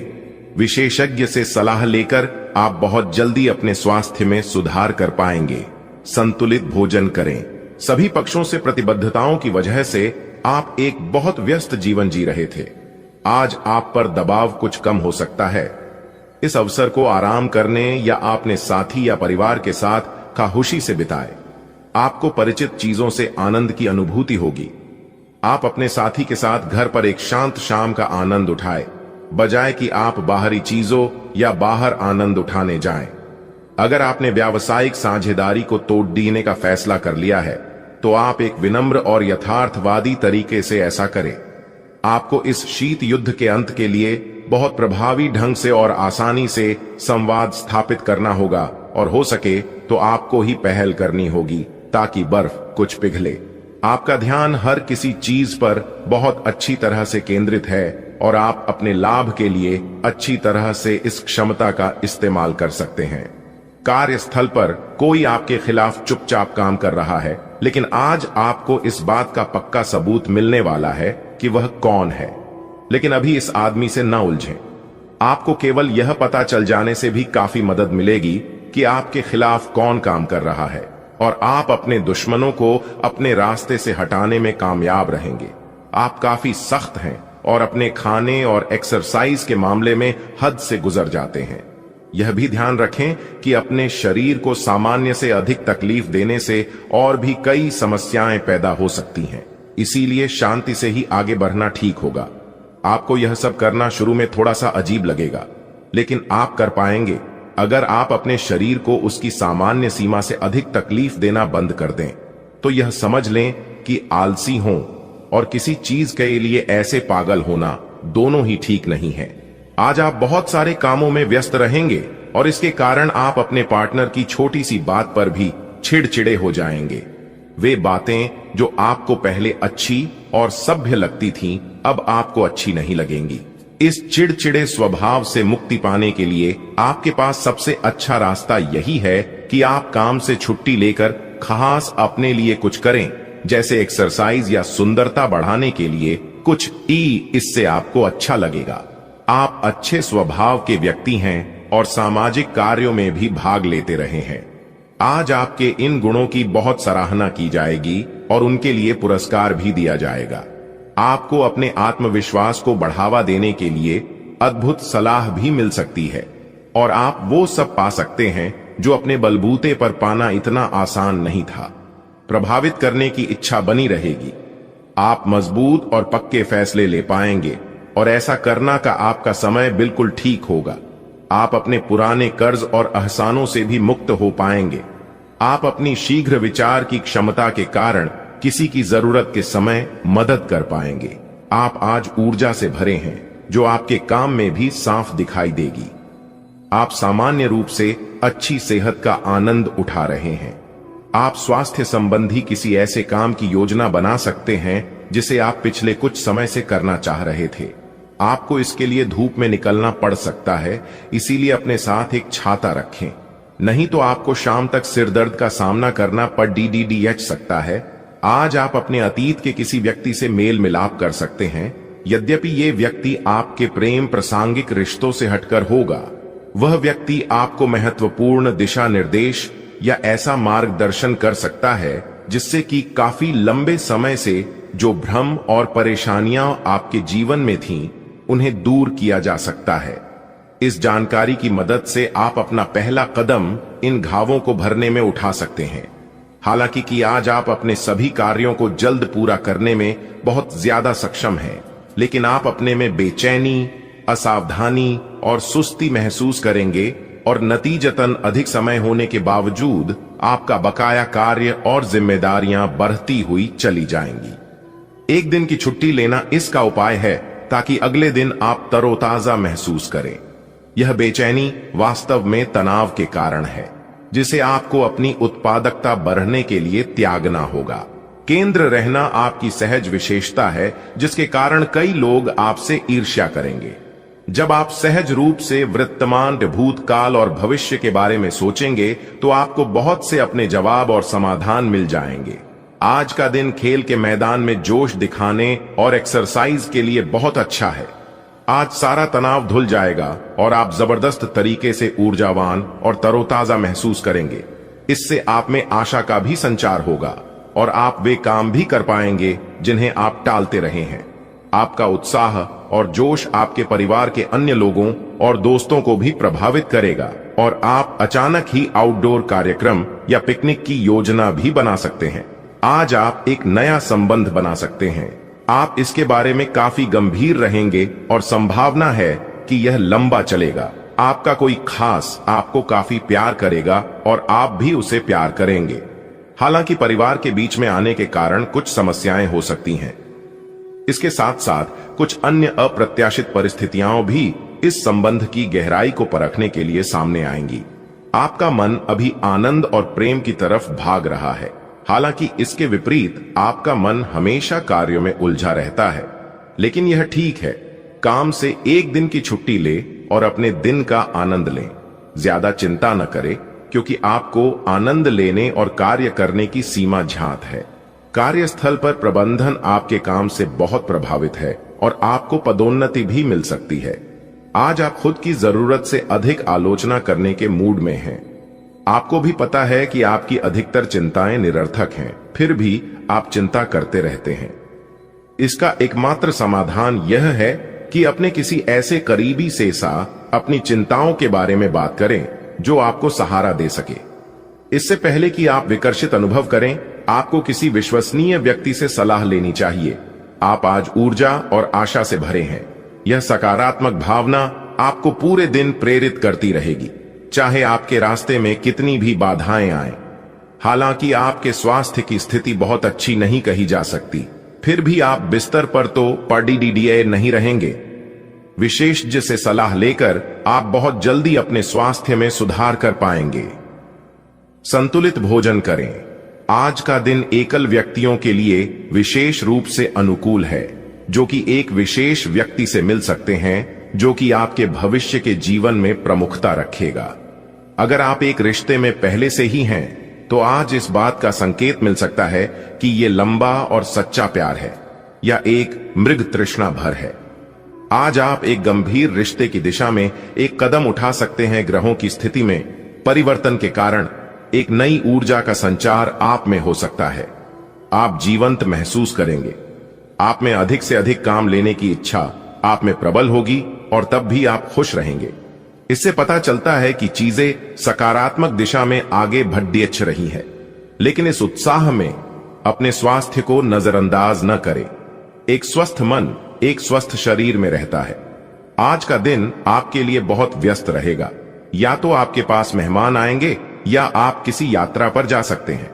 विशेषज्ञ से सलाह लेकर आप बहुत जल्दी अपने स्वास्थ्य में सुधार कर पाएंगे। संतुलित भोजन करें। सभी पक्षों से प्रतिबद्धताओं की वजह से आप एक बहुत व्यस्त जीवन जी रहे थे। आज आप पर दबाव कुछ कम हो सकता है। इस अवसर को आराम करने या अपने साथी या परिवार के साथ खामोशी से बिताएं। आपको परिचित चीजों से आनंद की अनुभूति होगी। आप अपने साथी के साथ घर पर एक शांत शाम का आनंद उठाएं, बजाय कि आप बाहरी चीजों या बाहर आनंद उठाने जाएं। अगर आपने व्यावसायिक साझेदारी को तोड़ देने का फैसला कर लिया है, तो आप एक विनम्र और यथार्थवादी तरीके से ऐसा करें। आपको इस शीत युद्ध के अंत के लिए बहुत प्रभावी ढंग से और आसानी से संवाद स्थापित करना होगा, और हो सके तो आपको ही पहल करनी होगी ताकि बर्फ कुछ पिघले। आपका ध्यान हर किसी चीज पर बहुत अच्छी तरह से केंद्रित है और आप अपने लाभ के लिए अच्छी तरह से इस क्षमता का इस्तेमाल कर सकते हैं। कार्यस्थल पर कोई आपके खिलाफ चुपचाप काम कर रहा है, लेकिन आज आपको इस बात का पक्का सबूत मिलने वाला है कि वह कौन है। लेकिन अभी इस आदमी से न उलझें। आपको केवल यह पता चल जाने से भी काफी मदद मिलेगी कि आपके खिलाफ कौन काम कर रहा है, और आप अपने दुश्मनों को अपने रास्ते से हटाने में कामयाब रहेंगे। आप काफी सख्त हैं और अपने खाने और एक्सरसाइज के मामले में हद से गुजर जाते हैं। यह भी ध्यान रखें कि अपने शरीर को सामान्य से अधिक तकलीफ देने से और भी कई समस्याएं पैदा हो सकती हैं। इसीलिए शांति से ही आगे बढ़ना ठीक होगा। आपको यह सब करना शुरू में थोड़ा सा अजीब लगेगा, लेकिन आप कर पाएंगे अगर आप अपने शरीर को उसकी सामान्य सीमा से अधिक तकलीफ देना बंद कर दें। तो यह समझ लें कि आलसी हों और किसी चीज के लिए ऐसे पागल होना दोनों ही ठीक नहीं है। आज आप बहुत सारे कामों में व्यस्त रहेंगे और इसके कारण आप अपने पार्टनर की छोटी सी बात पर भी चिड़चिड़े हो जाएंगे। वे बातें जो आपको पहले अच्छी और सभ्य लगती थीं, अब आपको अच्छी नहीं लगेंगी। इस चिड़चिड़े स्वभाव से मुक्ति पाने के लिए आपके पास सबसे अच्छा रास्ता यही है कि आप काम से छुट्टी लेकर खास अपने लिए कुछ करें, जैसे एक्सरसाइज या सुंदरता बढ़ाने के लिए कुछ। इससे आपको अच्छा लगेगा। आप अच्छे स्वभाव के व्यक्ति हैं और सामाजिक कार्यों में भी भाग लेते रहे हैं। आज आपके इन गुणों की बहुत सराहना की जाएगी और उनके लिए पुरस्कार भी दिया जाएगा। आपको अपने आत्मविश्वास को बढ़ावा देने के लिए अद्भुत सलाह भी मिल सकती है, और आप वो सब पा सकते हैं जो अपने बलबूते पर पाना इतना आसान नहीं था। प्रभावित करने की इच्छा बनी रहेगी। आप मजबूत और पक्के फैसले ले पाएंगे, और ऐसा करना का आपका समय बिल्कुल ठीक होगा। आप अपने पुराने कर्ज और एहसानों से भी मुक्त हो पाएंगे। आप अपनी शीघ्र विचार की क्षमता के कारण किसी की जरूरत के समय मदद कर पाएंगे। आप आज ऊर्जा से भरे हैं जो आपके काम में भी साफ दिखाई देगी। आप सामान्य रूप से अच्छी सेहत का आनंद उठा रहे हैं। आप स्वास्थ्य संबंधी किसी ऐसे काम की योजना बना सकते हैं जिसे आप पिछले कुछ समय से करना चाह रहे थे। आपको इसके लिए धूप में निकलना पड़ सकता है, इसीलिए अपने साथ एक छाता रखें, नहीं तो आपको शाम तक सिर दर्द का सामना करना पड़ सकता है। आज आप अपने अतीत के किसी व्यक्ति से मेल मिलाप कर सकते हैं, यद्यपि ये व्यक्ति आपके प्रेम प्रासंगिक रिश्तों से हटकर होगा। वह व्यक्ति आपको महत्वपूर्ण दिशा निर्देश या ऐसा मार्गदर्शन कर सकता है जिससे कि काफी लंबे समय से जो भ्रम और परेशानियां आपके जीवन में थीं, उन्हें दूर किया जा सकता है। इस जानकारी की मदद से आप अपना पहला कदम इन घावों को भरने में उठा सकते हैं। हालांकि कि आज आप अपने सभी कार्यों को जल्द पूरा करने में बहुत ज्यादा सक्षम हैं, लेकिन आप अपने में बेचैनी, असावधानी और सुस्ती महसूस करेंगे और नतीजतन अधिक समय होने के बावजूद आपका बकाया कार्य और जिम्मेदारियां बढ़ती हुई चली जाएंगी। एक दिन की छुट्टी लेना इसका उपाय है ताकि अगले दिन आप तरोताजा महसूस करें। यह बेचैनी वास्तव में तनाव के कारण है, जिसे आपको अपनी उत्पादकता बढ़ने के लिए त्यागना होगा। केंद्र रहना आपकी सहज विशेषता है, जिसके कारण कई लोग आपसे ईर्ष्या करेंगे। जब आप सहज रूप से वर्तमान, भूतकाल और भविष्य के बारे में सोचेंगे तो आपको बहुत से अपने जवाब और समाधान मिल जाएंगे। आज का दिन खेल के मैदान में जोश दिखाने और एक्सरसाइज के लिए बहुत अच्छा है। आज सारा तनाव धुल जाएगा और आप जबरदस्त तरीके से ऊर्जावान और तरोताजा महसूस करेंगे। इससे आप में आशा का भी संचार होगा और आप वे काम भी कर पाएंगे जिन्हें आप टालते रहे हैं। आपका उत्साह और जोश आपके परिवार के अन्य लोगों और दोस्तों को भी प्रभावित करेगा और आप अचानक ही आउटडोर कार्यक्रम या पिकनिक की योजना भी बना सकते हैं। आज आप एक नया संबंध बना सकते हैं। आप इसके बारे में काफी गंभीर रहेंगे और संभावना है कि यह लंबा चलेगा। आपका कोई खास आपको काफी प्यार करेगा और आप भी उसे प्यार करेंगे। हालांकि परिवार के बीच में आने के कारण कुछ समस्याएं हो सकती हैं। इसके साथ साथ कुछ अन्य अप्रत्याशित परिस्थितियां भी इस संबंध की गहराई को परखने के लिए सामने आएंगी। आपका मन अभी आनंद और प्रेम की तरफ भाग रहा है। हालांकि इसके विपरीत आपका मन हमेशा कार्यों में उलझा रहता है। लेकिन यह ठीक है। काम से एक दिन की छुट्टी ले और अपने दिन का आनंद लें। ज्यादा चिंता न करें, क्योंकि आपको आनंद लेने और कार्य करने की सीमा ज्ञात है। कार्यस्थल पर प्रबंधन आपके काम से बहुत प्रभावित है और आपको पदोन्नति भी मिल सकती है। आज आप खुद की जरूरत से अधिक आलोचना करने के मूड में हैं। आपको भी पता है कि आपकी अधिकतर चिंताएं निरर्थक हैं, फिर भी आप चिंता करते रहते हैं। इसका एकमात्र समाधान यह है कि अपने किसी ऐसे करीबी से अपनी चिंताओं के बारे में बात करें जो आपको सहारा दे सके। इससे पहले कि आप विकर्षित अनुभव करें, आपको किसी विश्वसनीय व्यक्ति से सलाह लेनी चाहिए। आप आज ऊर्जा और आशा से भरे हैं। यह सकारात्मक भावना आपको पूरे दिन प्रेरित करती रहेगी, चाहे आपके रास्ते में कितनी भी बाधाएं आएं। हालांकि आपके स्वास्थ्य की स्थिति बहुत अच्छी नहीं कही जा सकती, फिर भी आप बिस्तर पर तो पड़े नहीं रहेंगे। विशेषज्ञ से सलाह लेकर आप बहुत जल्दी अपने स्वास्थ्य में सुधार कर पाएंगे। संतुलित भोजन करें। आज का दिन एकल व्यक्तियों के लिए विशेष रूप से अनुकूल है, जो कि एक विशेष व्यक्ति से मिल सकते हैं जो कि आपके भविष्य के जीवन में प्रमुखता रखेगा। अगर आप एक रिश्ते में पहले से ही हैं, तो आज इस बात का संकेत मिल सकता है कि यह लंबा और सच्चा प्यार है या एक मृग तृष्णा भर है। आज आप एक गंभीर रिश्ते की दिशा में एक कदम उठा सकते हैं। ग्रहों की स्थिति में परिवर्तन के कारण एक नई ऊर्जा का संचार आप में हो सकता है। आप जीवंत महसूस करेंगे। आप में अधिक से अधिक काम लेने की इच्छा आप में प्रबल होगी और तब भी आप खुश रहेंगे। इससे पता चलता है कि चीजें सकारात्मक दिशा में आगे बढ़ रही है। लेकिन इस उत्साह में अपने स्वास्थ्य को नजरअंदाज न करें। एक स्वस्थ मन एक स्वस्थ शरीर में रहता है। आज का दिन आपके लिए बहुत व्यस्त रहेगा। या तो आपके पास मेहमान आएंगे या आप किसी यात्रा पर जा सकते हैं।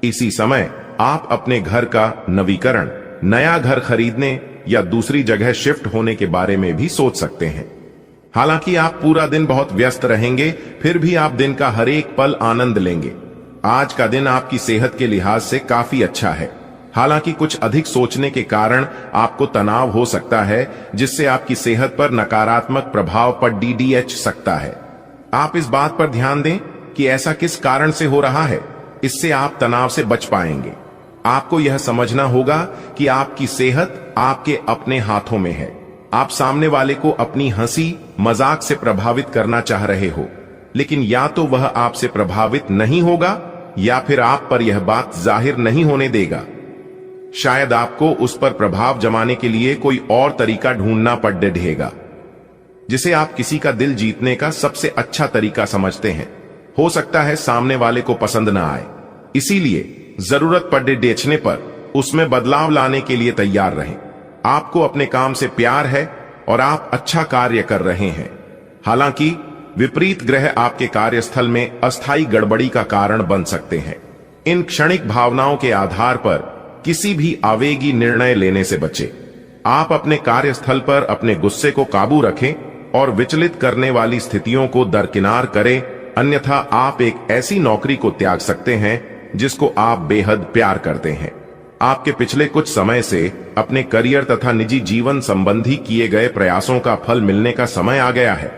इसी समय आप अपने घर का नवीकरण, नया घर खरीदने या दूसरी जगह शिफ्ट होने के बारे में भी सोच सकते हैं। हालांकि आप पूरा दिन बहुत व्यस्त रहेंगे, फिर भी आप दिन का हर एक पल आनंद लेंगे। आज का दिन आपकी सेहत के लिहाज से काफी अच्छा है। हालांकि कुछ अधिक सोचने के कारण आपको तनाव हो सकता है, जिससे आपकी सेहत पर नकारात्मक प्रभाव पड़ सकता है। आप इस बात पर ध्यान दें कि ऐसा किस कारण से हो रहा है। इससे आप तनाव से बच पाएंगे। आपको यह समझना होगा कि आपकी सेहत आपके अपने हाथों में है। आप सामने वाले को अपनी हंसी मजाक से प्रभावित करना चाह रहे हो, लेकिन या तो वह आपसे प्रभावित नहीं होगा या फिर आप पर यह बात जाहिर नहीं होने देगा। शायद आपको उस पर प्रभाव जमाने के लिए कोई और तरीका ढूंढना पड़ ढेगा, जिसे आप किसी का दिल जीतने का सबसे अच्छा तरीका समझते हैं। हो सकता है सामने वाले को पसंद ना आए, इसीलिए जरूरत पड़े बेचने पर उसमें बदलाव लाने के लिए तैयार रहें। आपको अपने काम से प्यार है और आप अच्छा कार्य कर रहे हैं। हालांकि विपरीत ग्रह आपके कार्यस्थल में अस्थायी गड़बड़ी का कारण बन सकते हैं। इन क्षणिक भावनाओं के आधार पर किसी भी आवेगी निर्णय लेने से बचें। आप अपने कार्यस्थल पर अपने गुस्से को काबू रखें और विचलित करने वाली स्थितियों को दरकिनार करें, अन्यथा आप एक ऐसी नौकरी को त्याग सकते हैं जिसको आप बेहद प्यार करते हैं। आपके पिछले कुछ समय से अपने करियर तथा निजी जीवन संबंधी किए गए प्रयासों का फल मिलने का समय आ गया है।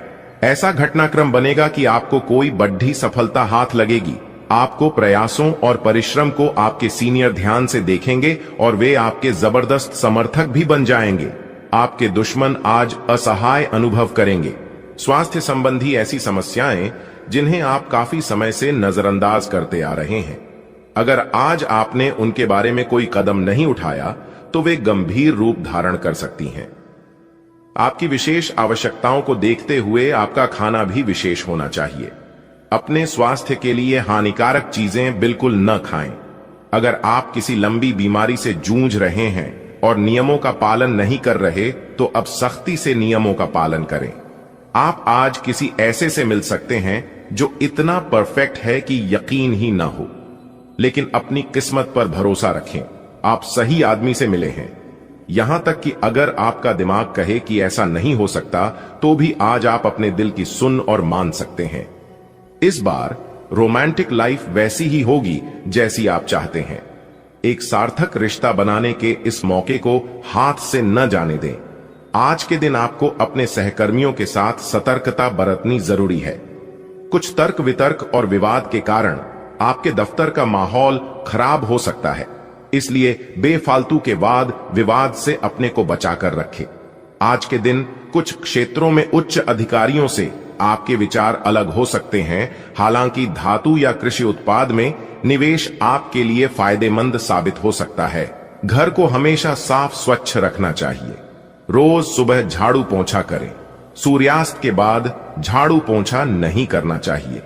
ऐसा घटनाक्रम बनेगा कि आपको कोई बड़ी सफलता हाथ लगेगी। आपको प्रयासों और परिश्रम को आपके सीनियर ध्यान से देखेंगे और वे आपके जबरदस्त समर्थक भी बन जाएंगे। आपके दुश्मन आज असहाय अनुभव करेंगे। स्वास्थ्य संबंधी ऐसी समस्याएं जिन्हें आप काफी समय से नजरअंदाज करते आ रहे हैं, अगर आज आपने उनके बारे में कोई कदम नहीं उठाया तो वे गंभीर रूप धारण कर सकती हैं। आपकी विशेष आवश्यकताओं को देखते हुए आपका खाना भी विशेष होना चाहिए। अपने स्वास्थ्य के लिए हानिकारक चीजें बिल्कुल न खाएं। अगर आप किसी लंबी बीमारी से जूझ रहे हैं और नियमों का पालन नहीं कर रहे तो अब सख्ती से नियमों का पालन करें। आप आज किसी ऐसे से मिल सकते हैं जो इतना परफेक्ट है कि यकीन ही ना हो, लेकिन अपनी किस्मत पर भरोसा रखें, आप सही आदमी से मिले हैं। यहां तक कि अगर आपका दिमाग कहे कि ऐसा नहीं हो सकता तो भी आज आप अपने दिल की सुन और मान सकते हैं। इस बार रोमांटिक लाइफ वैसी ही होगी जैसी आप चाहते हैं। एक सार्थक रिश्ता बनाने के इस मौके को हाथ से न जाने दें। आज के दिन आपको अपने सहकर्मियों के साथ सतर्कता बरतनी जरूरी है। कुछ तर्क वितर्क और विवाद के कारण आपके दफ्तर का माहौल खराब हो सकता है, इसलिए बेफालतू के वाद विवाद से अपने को बचाकर रखें। आज के दिन कुछ क्षेत्रों में उच्च अधिकारियों से आपके विचार अलग हो सकते हैं। हालांकि धातु या कृषि उत्पाद में निवेश आपके लिए फायदेमंद साबित हो सकता है। घर को हमेशा साफ स्वच्छ रखना चाहिए। रोज सुबह झाड़ू पोंछा करें। सूर्यास्त के बाद झाड़ू पोंछा नहीं करना चाहिए।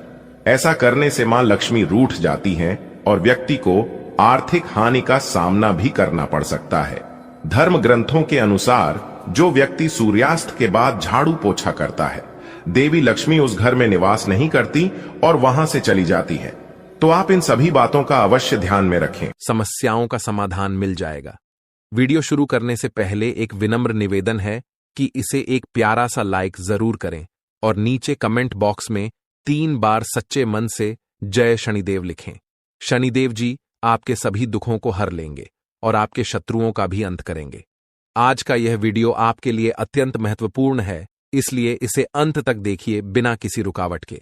ऐसा करने से मां लक्ष्मी रूठ जाती हैं और व्यक्ति को आर्थिक हानि का सामना भी करना पड़ सकता है। धर्म ग्रंथों के अनुसार जो व्यक्ति सूर्यास्त के बाद झाड़ू पोछा करता है, देवी लक्ष्मी उस घर में निवास नहीं करती और वहां से चली जाती है। तो आप इन सभी बातों का अवश्य ध्यान में रखें। समस्याओं का समाधान मिल जाएगा। वीडियो शुरू करने से पहले एक विनम्र निवेदन है कि इसे एक प्यारा सा लाइक जरूर करें और नीचे कमेंट बॉक्स में 3 बार सच्चे मन से जय शनिदेव लिखें। शनिदेव जी आपके सभी दुखों को हर लेंगे और आपके शत्रुओं का भी अंत करेंगे। आज का यह वीडियो आपके लिए अत्यंत महत्वपूर्ण है, इसलिए इसे अंत तक देखिए बिना किसी रुकावट के।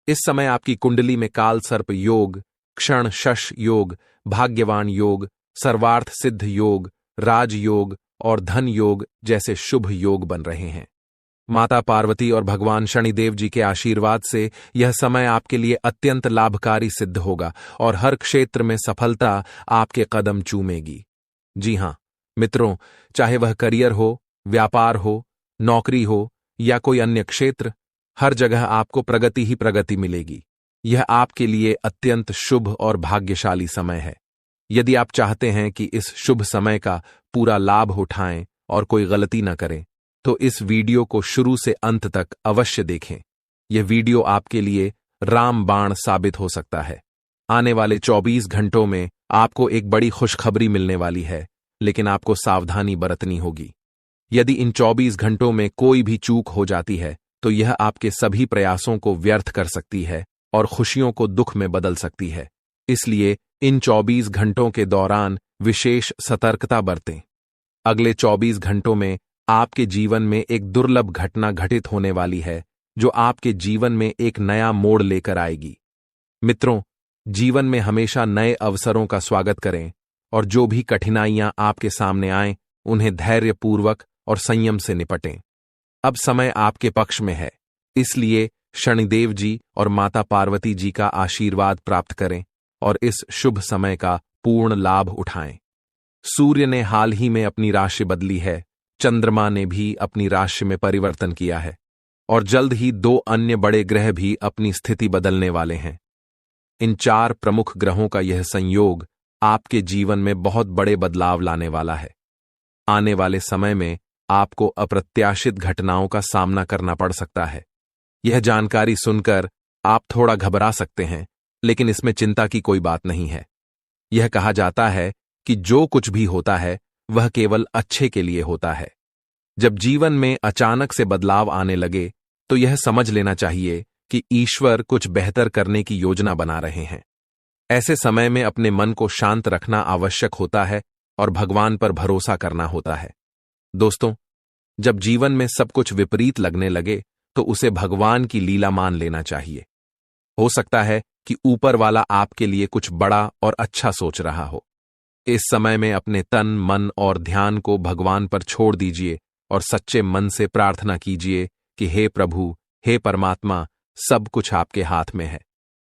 इस समय आपकी कुंडली में काल सर्प योग, क्षण शश योग, भाग्यवान योग, सर्वार्थ सिद्ध योग, राज योग और धन योग जैसे शुभ योग बन रहे हैं। माता पार्वती और भगवान शनिदेव जी के आशीर्वाद से यह समय आपके लिए अत्यंत लाभकारी सिद्ध होगा और हर क्षेत्र में सफलता आपके कदम चूमेगी। जी हां मित्रों, चाहे वह करियर हो, व्यापार हो, नौकरी हो या कोई अन्य क्षेत्र, हर जगह आपको प्रगति ही प्रगति मिलेगी। यह आपके लिए अत्यंत शुभ और भाग्यशाली समय है। यदि आप चाहते हैं कि इस शुभ समय का पूरा लाभ उठाएं और कोई गलती न करें, तो इस वीडियो को शुरू से अंत तक अवश्य देखें। यह वीडियो आपके लिए रामबाण साबित हो सकता है। आने वाले 24 घंटों में आपको एक बड़ी खुशखबरी मिलने वाली है, लेकिन आपको सावधानी बरतनी होगी। यदि इन 24 घंटों में कोई भी चूक हो जाती है तो यह आपके सभी प्रयासों को व्यर्थ कर सकती है और खुशियों को दुख में बदल सकती है। इसलिए इन 24 घंटों के दौरान विशेष सतर्कता बरतें। अगले 24 घंटों में आपके जीवन में एक दुर्लभ घटना घटित होने वाली है जो आपके जीवन में एक नया मोड़ लेकर आएगी। मित्रों, जीवन में हमेशा नए अवसरों का स्वागत करें और जो भी कठिनाइयां आपके सामने आएं, उन्हें धैर्यपूर्वक और संयम से निपटें। अब समय आपके पक्ष में है, इसलिए शनिदेव जी और माता पार्वती जी का आशीर्वाद प्राप्त करें और इस शुभ समय का पूर्ण लाभ उठाएं। सूर्य ने हाल ही में अपनी राशि बदली है, चंद्रमा ने भी अपनी राशि में परिवर्तन किया है और जल्द ही 2 अन्य बड़े ग्रह भी अपनी स्थिति बदलने वाले हैं। इन 4 प्रमुख ग्रहों का यह संयोग आपके जीवन में बहुत बड़े बदलाव लाने वाला है। आने वाले समय में आपको अप्रत्याशित घटनाओं का सामना करना पड़ सकता है। यह जानकारी सुनकर आप थोड़ा घबरा सकते हैं, लेकिन इसमें चिंता की कोई बात नहीं है। यह कहा जाता है कि जो कुछ भी होता है वह केवल अच्छे के लिए होता है। जब जीवन में अचानक से बदलाव आने लगे तो यह समझ लेना चाहिए कि ईश्वर कुछ बेहतर करने की योजना बना रहे हैं। ऐसे समय में अपने मन को शांत रखना आवश्यक होता है और भगवान पर भरोसा करना होता है। दोस्तों, जब जीवन में सब कुछ विपरीत लगने लगे तो उसे भगवान की लीला मान लेना चाहिए। हो सकता है कि ऊपर वाला आपके लिए कुछ बड़ा और अच्छा सोच रहा हो। इस समय में अपने तन, मन और ध्यान को भगवान पर छोड़ दीजिए और सच्चे मन से प्रार्थना कीजिए कि हे प्रभु, हे परमात्मा, सब कुछ आपके हाथ में है।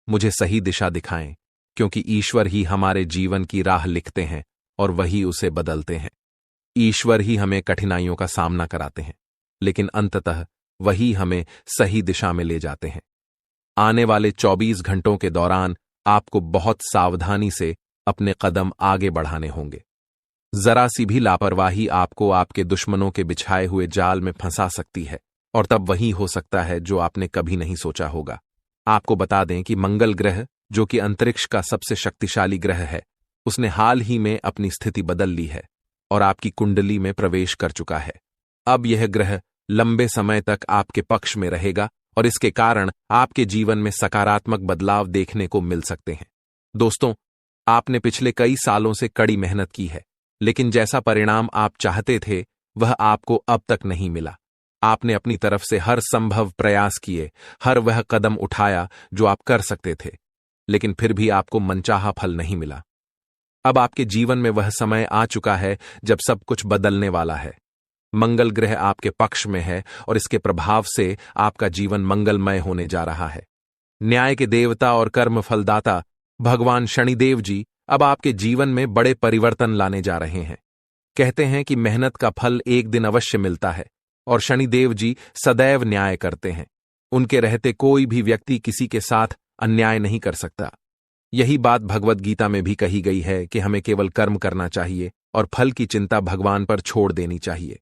मुझे सही दिशा दिखाएं, क्योंकि ईश्वर ही हमारे जीवन की राह लिखते हैं और वही उसे बदलते हैं। ईश्वर ही हमें कठिनाइयों का सामना कराते हैं, लेकिन अंततः वही हमें सही दिशा में ले जाते हैं। आने वाले 24 घंटों के दौरान आपको बहुत सावधानी से अपने कदम आगे बढ़ाने होंगे। जरा सी भी लापरवाही आपको आपके दुश्मनों के बिछाए हुए जाल में फंसा सकती है और तब वही हो सकता है जो आपने कभी नहीं सोचा होगा। आपको बता दें कि मंगल ग्रह, जो कि अंतरिक्ष का सबसे शक्तिशाली ग्रह है, उसने हाल ही में अपनी स्थिति बदल ली है और आपकी कुंडली में प्रवेश कर चुका है। अब यह ग्रह लंबे समय तक आपके पक्ष में रहेगा और इसके कारण आपके जीवन में सकारात्मक बदलाव देखने को मिल सकते हैं। दोस्तों, आपने पिछले कई सालों से कड़ी मेहनत की है, लेकिन जैसा परिणाम आप चाहते थे वह आपको अब तक नहीं मिला। आपने अपनी तरफ से हर संभव प्रयास किए, हर वह कदम उठाया जो आप कर सकते थे, लेकिन फिर भी आपको मनचाहा फल नहीं मिला। अब आपके जीवन में वह समय आ चुका है जब सब कुछ बदलने वाला है। मंगल ग्रह आपके पक्ष में है और इसके प्रभाव से आपका जीवन मंगलमय होने जा रहा है। न्याय के देवता और कर्म फलदाता भगवान शनिदेव जी अब आपके जीवन में बड़े परिवर्तन लाने जा रहे हैं। कहते हैं कि मेहनत का फल एक दिन अवश्य मिलता है और शनिदेव जी सदैव न्याय करते हैं। उनके रहते कोई भी व्यक्ति किसी के साथ अन्याय नहीं कर सकता। यही बात भगवद गीता में भी कही गई है कि हमें केवल कर्म करना चाहिए और फल की चिंता भगवान पर छोड़ देनी चाहिए।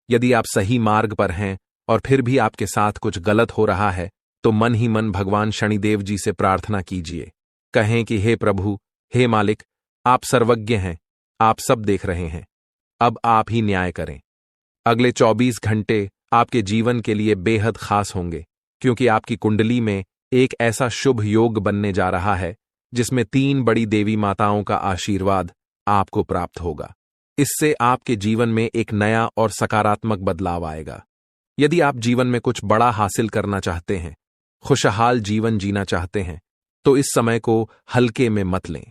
यदि आप सही मार्ग पर हैं और फिर भी आपके साथ कुछ गलत हो रहा है तो मन ही मन भगवान शनिदेव जी से प्रार्थना कीजिए। कहें कि हे प्रभु, हे मालिक, आप सर्वज्ञ हैं, आप सब देख रहे हैं, अब आप ही न्याय करें। अगले 24 घंटे आपके जीवन के लिए बेहद खास होंगे, क्योंकि आपकी कुंडली में एक ऐसा शुभ योग बनने जा रहा है जिसमें 3 बड़ी देवी माताओं का आशीर्वाद आपको प्राप्त होगा। इससे आपके जीवन में एक नया और सकारात्मक बदलाव आएगा। यदि आप जीवन में कुछ बड़ा हासिल करना चाहते हैं, खुशहाल जीवन जीना चाहते हैं, तो इस समय को हल्के में मत लें।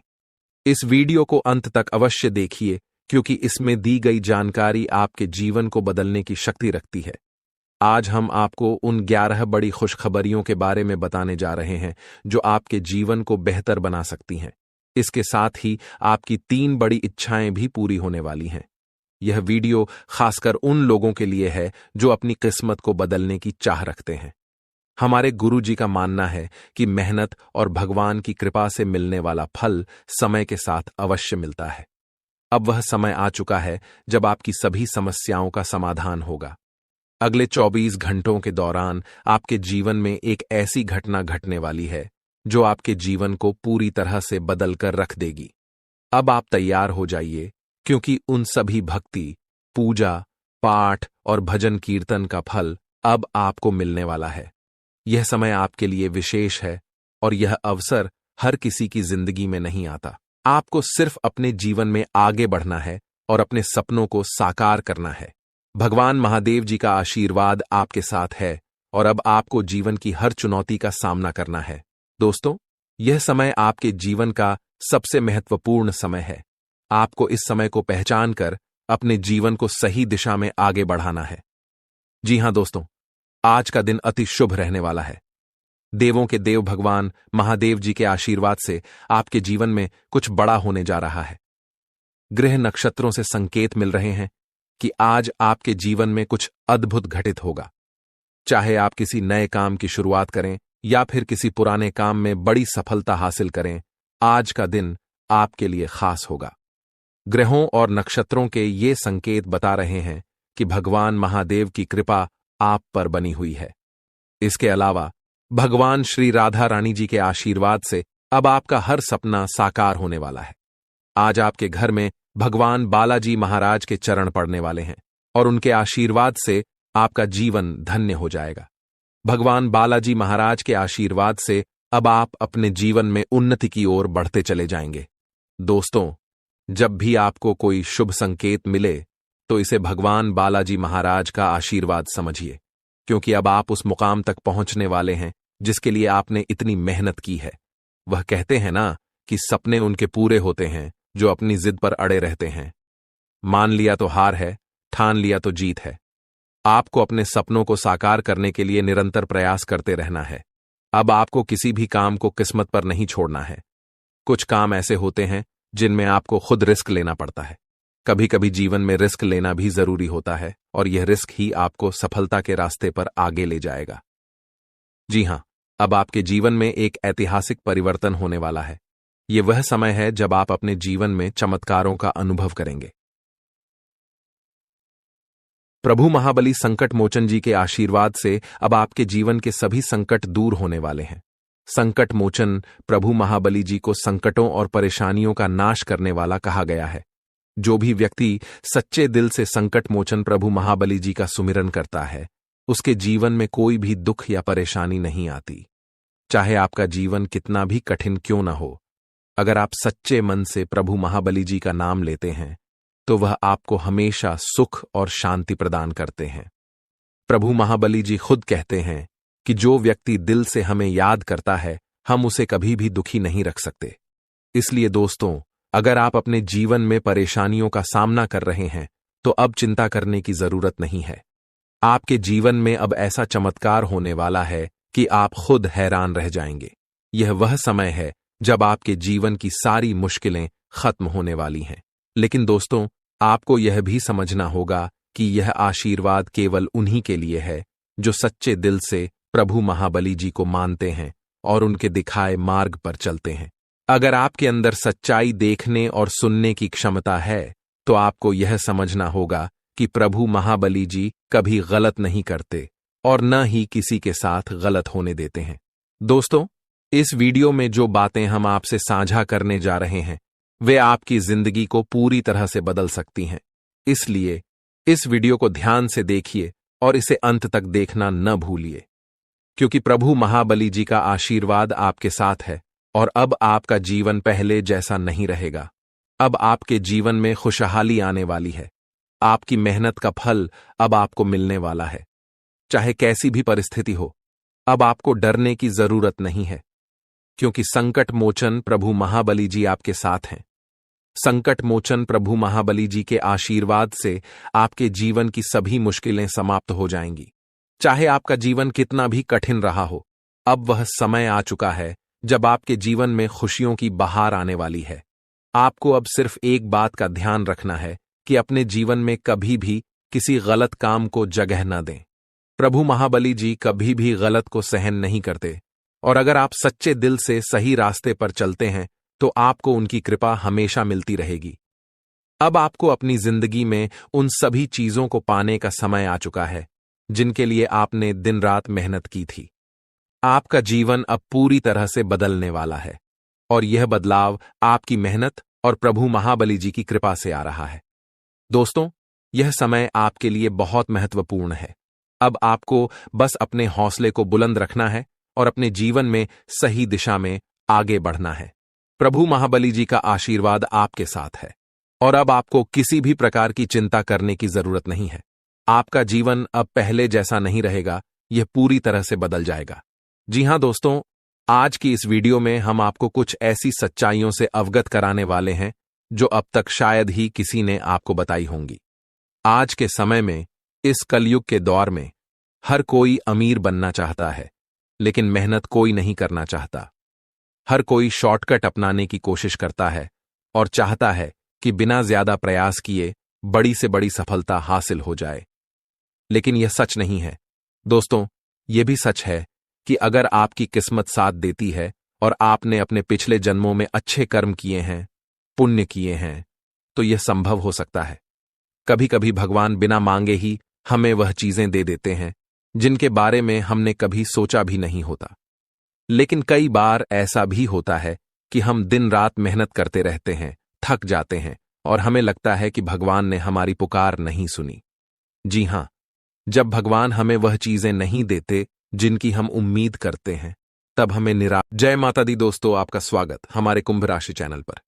इस वीडियो को अंत तक अवश्य देखिए, क्योंकि इसमें दी गई जानकारी आपके जीवन को बदलने की शक्ति रखती है। आज हम आपको उन 11 बड़ी खुशखबरियों के बारे में बताने जा रहे हैं जो आपके जीवन को बेहतर बना सकती हैं। इसके साथ ही आपकी 3 बड़ी इच्छाएं भी पूरी होने वाली हैं। यह वीडियो खासकर उन लोगों के लिए है जो अपनी किस्मत को बदलने की चाह रखते हैं। हमारे गुरु जी का मानना है कि मेहनत और भगवान की कृपा से मिलने वाला फल समय के साथ अवश्य मिलता है। अब वह समय आ चुका है जब आपकी सभी समस्याओं का समाधान होगा। अगले 24 घंटों के दौरान आपके जीवन में एक ऐसी घटना घटने वाली है जो आपके जीवन को पूरी तरह से बदल कर रख देगी। अब आप तैयार हो जाइए, क्योंकि उन सभी भक्ति, पूजा, पाठ और भजन कीर्तन का फल अब आपको मिलने वाला है। यह समय आपके लिए विशेष है और यह अवसर हर किसी की जिंदगी में नहीं आता। आपको सिर्फ अपने जीवन में आगे बढ़ना है और अपने सपनों को साकार करना है। भगवान महादेव जी का आशीर्वाद आपके साथ है और अब आपको जीवन की हर चुनौती का सामना करना है। दोस्तों, यह समय आपके जीवन का सबसे महत्वपूर्ण समय है। आपको इस समय को पहचान कर अपने जीवन को सही दिशा में आगे बढ़ाना है। जी हां दोस्तों, आज का दिन अति शुभ रहने वाला है। देवों के देव भगवान महादेव जी के आशीर्वाद से आपके जीवन में कुछ बड़ा होने जा रहा है। ग्रह नक्षत्रों से संकेत मिल रहे हैं कि आज आपके जीवन में कुछ अद्भुत घटित होगा। चाहे आप किसी नए काम की शुरुआत करें या फिर किसी पुराने काम में बड़ी सफलता हासिल करें, आज का दिन आपके लिए खास होगा। ग्रहों और नक्षत्रों के ये संकेत बता रहे हैं कि भगवान महादेव की कृपा आप पर बनी हुई है। इसके अलावा भगवान श्री राधा रानी जी के आशीर्वाद से अब आपका हर सपना साकार होने वाला है। आज आपके घर में भगवान बालाजी महाराज के चरण पड़ने वाले हैं और उनके आशीर्वाद से आपका जीवन धन्य हो जाएगा। भगवान बालाजी महाराज के आशीर्वाद से अब आप अपने जीवन में उन्नति की ओर बढ़ते चले जाएंगे। दोस्तों, जब भी आपको कोई शुभ संकेत मिले तो इसे भगवान बालाजी महाराज का आशीर्वाद समझिए, क्योंकि अब आप उस मुकाम तक पहुंचने वाले हैं जिसके लिए आपने इतनी मेहनत की है। वह कहते हैं ना कि सपने उनके पूरे होते हैं जो अपनी जिद पर अड़े रहते हैं। मान लिया तो हार है, ठान लिया तो जीत है। आपको अपने सपनों को साकार करने के लिए निरंतर प्रयास करते रहना है। अब आपको किसी भी काम को किस्मत पर नहीं छोड़ना है। कुछ काम ऐसे होते हैं जिनमें आपको खुद रिस्क लेना पड़ता है। कभी कभी जीवन में रिस्क लेना भी जरूरी होता है और यह रिस्क ही आपको सफलता के रास्ते पर आगे ले जाएगा। जी हां, अब आपके जीवन में एक ऐतिहासिक परिवर्तन होने वाला है। यह वह समय है जब आप अपने जीवन में चमत्कारों का अनुभव करेंगे। प्रभु महाबली संकट मोचन जी के आशीर्वाद से अब आपके जीवन के सभी संकट दूर होने वाले हैं। संकट मोचन प्रभु महाबली जी को संकटों और परेशानियों का नाश करने वाला कहा गया है। जो भी व्यक्ति सच्चे दिल से संकट मोचन प्रभु महाबली जी का सुमिरन करता है, उसके जीवन में कोई भी दुख या परेशानी नहीं आती। चाहे आपका जीवन कितना भी कठिन क्यों न हो, अगर आप सच्चे मन से प्रभु महाबली जी का नाम लेते हैं तो वह आपको हमेशा सुख और शांति प्रदान करते हैं। प्रभु महाबली जी खुद कहते हैं कि जो व्यक्ति दिल से हमें याद करता है, हम उसे कभी भी दुखी नहीं रख सकते। इसलिए दोस्तों, अगर आप अपने जीवन में परेशानियों का सामना कर रहे हैं तो अब चिंता करने की जरूरत नहीं है। आपके जीवन में अब ऐसा चमत्कार होने वाला है कि आप खुद हैरान रह जाएंगे। यह वह समय है जब आपके जीवन की सारी मुश्किलें खत्म होने वाली हैं। लेकिन दोस्तों, आपको यह भी समझना होगा कि यह आशीर्वाद केवल उन्हीं के लिए है जो सच्चे दिल से प्रभु महाबली जी को मानते हैं और उनके दिखाए मार्ग पर चलते हैं। अगर आपके अंदर सच्चाई देखने और सुनने की क्षमता है तो आपको यह समझना होगा कि प्रभु महाबली जी कभी गलत नहीं करते और न ही किसी के साथ गलत होने देते हैं। दोस्तों, इस वीडियो में जो बातें हम आपसे साझा करने जा रहे हैं वे आपकी जिंदगी को पूरी तरह से बदल सकती हैं। इसलिए इस वीडियो को ध्यान से देखिए और इसे अंत तक देखना न भूलिए, क्योंकि प्रभु महाबली जी का आशीर्वाद आपके साथ है और अब आपका जीवन पहले जैसा नहीं रहेगा। अब आपके जीवन में खुशहाली आने वाली है। आपकी मेहनत का फल अब आपको मिलने वाला है। चाहे कैसी भी परिस्थिति हो, अब आपको डरने की जरूरत नहीं है, क्योंकि संकट मोचन प्रभु महाबली जी आपके साथ हैं। संकट मोचन प्रभु महाबली जी के आशीर्वाद से आपके जीवन की सभी मुश्किलें समाप्त हो जाएंगी। चाहे आपका जीवन कितना भी कठिन रहा हो, अब वह समय आ चुका है जब आपके जीवन में खुशियों की बहार आने वाली है। आपको अब सिर्फ एक बात का ध्यान रखना है कि अपने जीवन में कभी भी किसी गलत काम को जगह न दें। प्रभु महाबली जी कभी भी गलत को सहन नहीं करते और अगर आप सच्चे दिल से सही रास्ते पर चलते हैं तो आपको उनकी कृपा हमेशा मिलती रहेगी। अब आपको अपनी जिंदगी में उन सभी चीजों को पाने का समय आ चुका है जिनके लिए आपने दिन रात मेहनत की थी। आपका जीवन अब पूरी तरह से बदलने वाला है और यह बदलाव आपकी मेहनत और प्रभु महाबली जी की कृपा से आ रहा है। दोस्तों, यह समय आपके लिए बहुत महत्वपूर्ण है। अब आपको बस अपने हौसले को बुलंद रखना है और अपने जीवन में सही दिशा में आगे बढ़ना है। प्रभु महाबली जी का आशीर्वाद आपके साथ है और अब आपको किसी भी प्रकार की चिंता करने की जरूरत नहीं है। आपका जीवन अब पहले जैसा नहीं रहेगा, यह पूरी तरह से बदल जाएगा। जी हां दोस्तों, आज की इस वीडियो में हम आपको कुछ ऐसी सच्चाइयों से अवगत कराने वाले हैं जो अब तक शायद ही किसी ने आपको बताई होंगी। आज के समय में, इस कलयुग के दौर में, हर कोई अमीर बनना चाहता है, लेकिन मेहनत कोई नहीं करना चाहता। हर कोई शॉर्टकट अपनाने की कोशिश करता है और चाहता है कि बिना ज्यादा प्रयास किए बड़ी से बड़ी सफलता हासिल हो जाए। लेकिन यह सच नहीं है। दोस्तों, यह भी सच है कि अगर आपकी किस्मत साथ देती है और आपने अपने पिछले जन्मों में अच्छे कर्म किए हैं, पुण्य किए हैं, तो यह संभव हो सकता है। कभी कभी भगवान बिना मांगे ही हमें वह चीजें दे देते हैं जिनके बारे में हमने कभी सोचा भी नहीं होता। लेकिन कई बार ऐसा भी होता है कि हम दिन रात मेहनत करते रहते हैं, थक जाते हैं और हमें लगता है कि भगवान ने हमारी पुकार नहीं सुनी। जी हां, जब भगवान हमें वह चीजें नहीं देते जिनकी हम उम्मीद करते हैं, तब हमें निराश। जय माता दी दोस्तों, आपका स्वागत हमारे कुंभ राशि चैनल पर।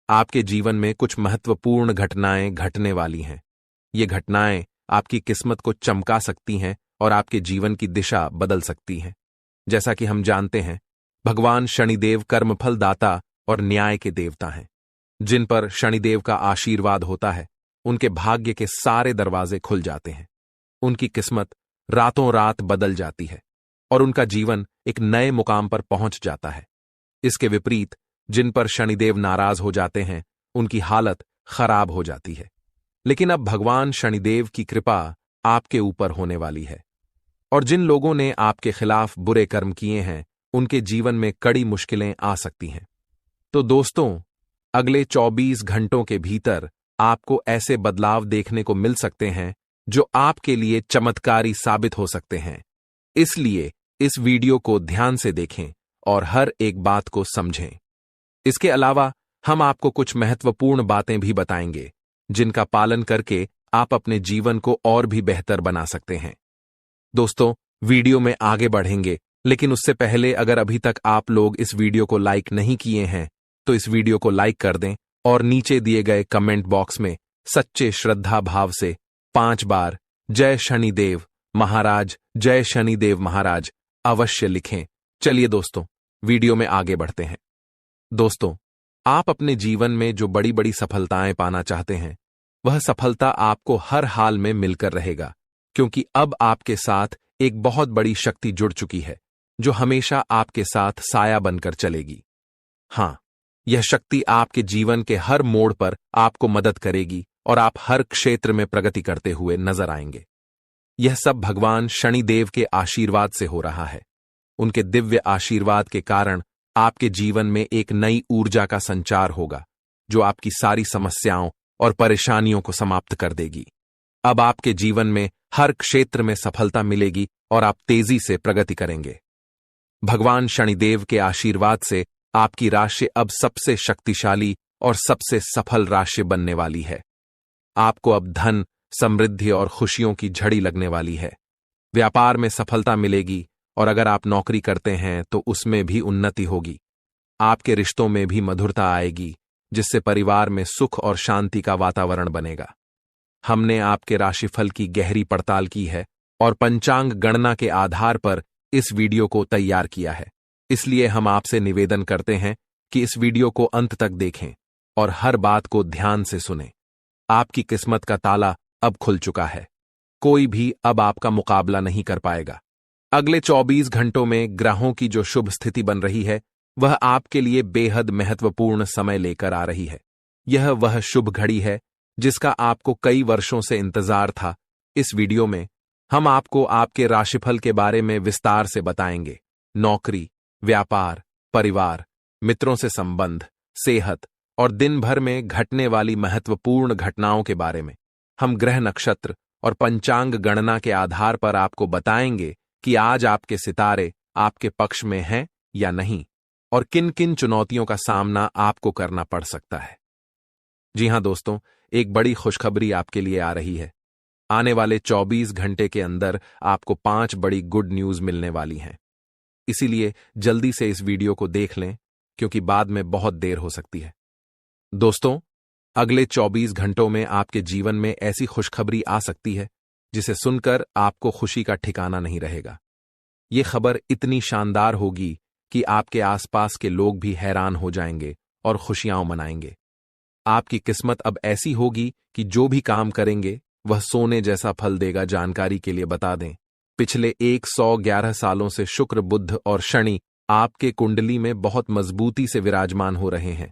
आपके जीवन में कुछ महत्वपूर्ण घटनाएं घटने वाली हैं। ये घटनाएं आपकी किस्मत को चमका सकती हैं और आपके जीवन की दिशा बदल सकती हैं। जैसा कि हम जानते हैं, भगवान शनिदेव कर्मफल दाता और न्याय के देवता हैं। जिन पर शनिदेव का आशीर्वाद होता है, उनके भाग्य के सारे दरवाजे खुल जाते हैं। उनकी किस्मत रातों रात बदल जाती है और उनका जीवन एक नए मुकाम पर पहुंच जाता है। इसके विपरीत जिन पर शनिदेव नाराज हो जाते हैं, उनकी हालत खराब हो जाती है। लेकिन अब भगवान शनिदेव की कृपा आपके ऊपर होने वाली है और जिन लोगों ने आपके खिलाफ बुरे कर्म किए हैं, उनके जीवन में कड़ी मुश्किलें आ सकती हैं। तो दोस्तों, अगले 24 घंटों के भीतर आपको ऐसे बदलाव देखने को मिल सकते हैं जो आपके लिए चमत्कारी साबित हो सकते हैं। इसलिए इस वीडियो को ध्यान से देखें और हर एक बात को समझें। इसके अलावा हम आपको कुछ महत्वपूर्ण बातें भी बताएंगे जिनका पालन करके आप अपने जीवन को और भी बेहतर बना सकते हैं। दोस्तों, वीडियो में आगे बढ़ेंगे, लेकिन उससे पहले अगर अभी तक आप लोग इस वीडियो को लाइक नहीं किए हैं, तो इस वीडियो को लाइक कर दें और नीचे दिए गए कमेंट बॉक्स में सच्चे श्रद्धा भाव से 5 बार जय शनिदेव महाराज, जय शनिदेव महाराज अवश्य लिखें। चलिए दोस्तों, वीडियो में आगे बढ़ते हैं। दोस्तों, आप अपने जीवन में जो बड़ी बड़ी सफलताएं पाना चाहते हैं, वह सफलता आपको हर हाल में मिलकर रहेगा, क्योंकि अब आपके साथ एक बहुत बड़ी शक्ति जुड़ चुकी है जो हमेशा आपके साथ साया बनकर चलेगी। हां, यह शक्ति आपके जीवन के हर मोड़ पर आपको मदद करेगी और आप हर क्षेत्र में प्रगति करते हुए नजर आएंगे। यह सब भगवान शनिदेव के आशीर्वाद से हो रहा है। उनके दिव्य आशीर्वाद के कारण आपके जीवन में एक नई ऊर्जा का संचार होगा जो आपकी सारी समस्याओं और परेशानियों को समाप्त कर देगी। अब आपके जीवन में हर क्षेत्र में सफलता मिलेगी और आप तेजी से प्रगति करेंगे। भगवान शनिदेव के आशीर्वाद से आपकी राशि अब सबसे शक्तिशाली और सबसे सफल राशि बनने वाली है। आपको अब धन, समृद्धि और खुशियों की झड़ी लगने वाली है। व्यापार में सफलता मिलेगी और अगर आप नौकरी करते हैं तो उसमें भी उन्नति होगी। आपके रिश्तों में भी मधुरता आएगी, जिससे परिवार में सुख और शांति का वातावरण बनेगा। हमने आपके राशिफल की गहरी पड़ताल की है और पंचांग गणना के आधार पर इस वीडियो को तैयार किया है। इसलिए हम आपसे निवेदन करते हैं कि इस वीडियो को अंत तक देखें और हर बात को ध्यान से सुनें। आपकी किस्मत का ताला अब खुल चुका है। कोई भी अब आपका मुकाबला नहीं कर पाएगा। अगले 24 घंटों में ग्रहों की जो शुभ स्थिति बन रही है, वह आपके लिए बेहद महत्वपूर्ण समय लेकर आ रही है। यह वह शुभ घड़ी है जिसका आपको कई वर्षों से इंतजार था। इस वीडियो में हम आपको आपके राशिफल के बारे में विस्तार से बताएंगे। नौकरी, व्यापार, परिवार, मित्रों से संबंध, सेहत और दिन भर में घटने वाली महत्वपूर्ण घटनाओं के बारे में हम ग्रह, नक्षत्र और पंचांग गणना के आधार पर आपको बताएंगे कि आज आपके सितारे आपके पक्ष में हैं या नहीं और किन किन चुनौतियों का सामना आपको करना पड़ सकता है। जी हां दोस्तों, एक बड़ी खुशखबरी आपके लिए आ रही है। आने वाले 24 घंटे के अंदर आपको 5 बड़ी गुड न्यूज मिलने वाली हैं। इसीलिए जल्दी से इस वीडियो को देख लें, क्योंकि बाद में बहुत देर हो सकती है। दोस्तों, अगले 24 घंटों में आपके जीवन में ऐसी खुशखबरी आ सकती है जिसे सुनकर आपको खुशी का ठिकाना नहीं रहेगा। ये खबर इतनी शानदार होगी कि आपके आसपास के लोग भी हैरान हो जाएंगे और खुशियां मनाएंगे। आपकी किस्मत अब ऐसी होगी कि जो भी काम करेंगे वह सोने जैसा फल देगा। जानकारी के लिए बता दें पिछले 111 सालों से शुक्र, बुध और शनि आपके कुंडली में बहुत मजबूती से विराजमान हो रहे हैं।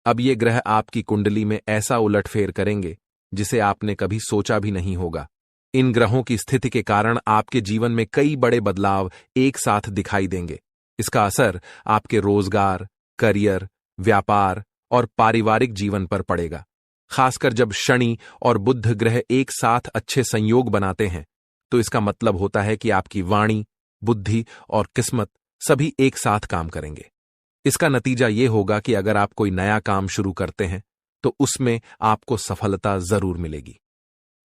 अब ये ग्रह आपकी कुंडली में ऐसा उलटफेर करेंगे जिसे आपने कभी सोचा भी नहीं होगा। इन ग्रहों की स्थिति के कारण आपके जीवन में कई बड़े बदलाव एक साथ दिखाई देंगे। इसका असर आपके रोजगार, करियर, व्यापार और पारिवारिक जीवन पर पड़ेगा। खासकर जब शनि और बुध ग्रह एक साथ अच्छे संयोग बनाते हैं तो इसका मतलब होता है कि आपकी वाणी, बुद्धि और किस्मत सभी एक साथ काम करेंगे। इसका नतीजा ये होगा कि अगर आप कोई नया काम शुरू करते हैं तो उसमें आपको सफलता जरूर मिलेगी।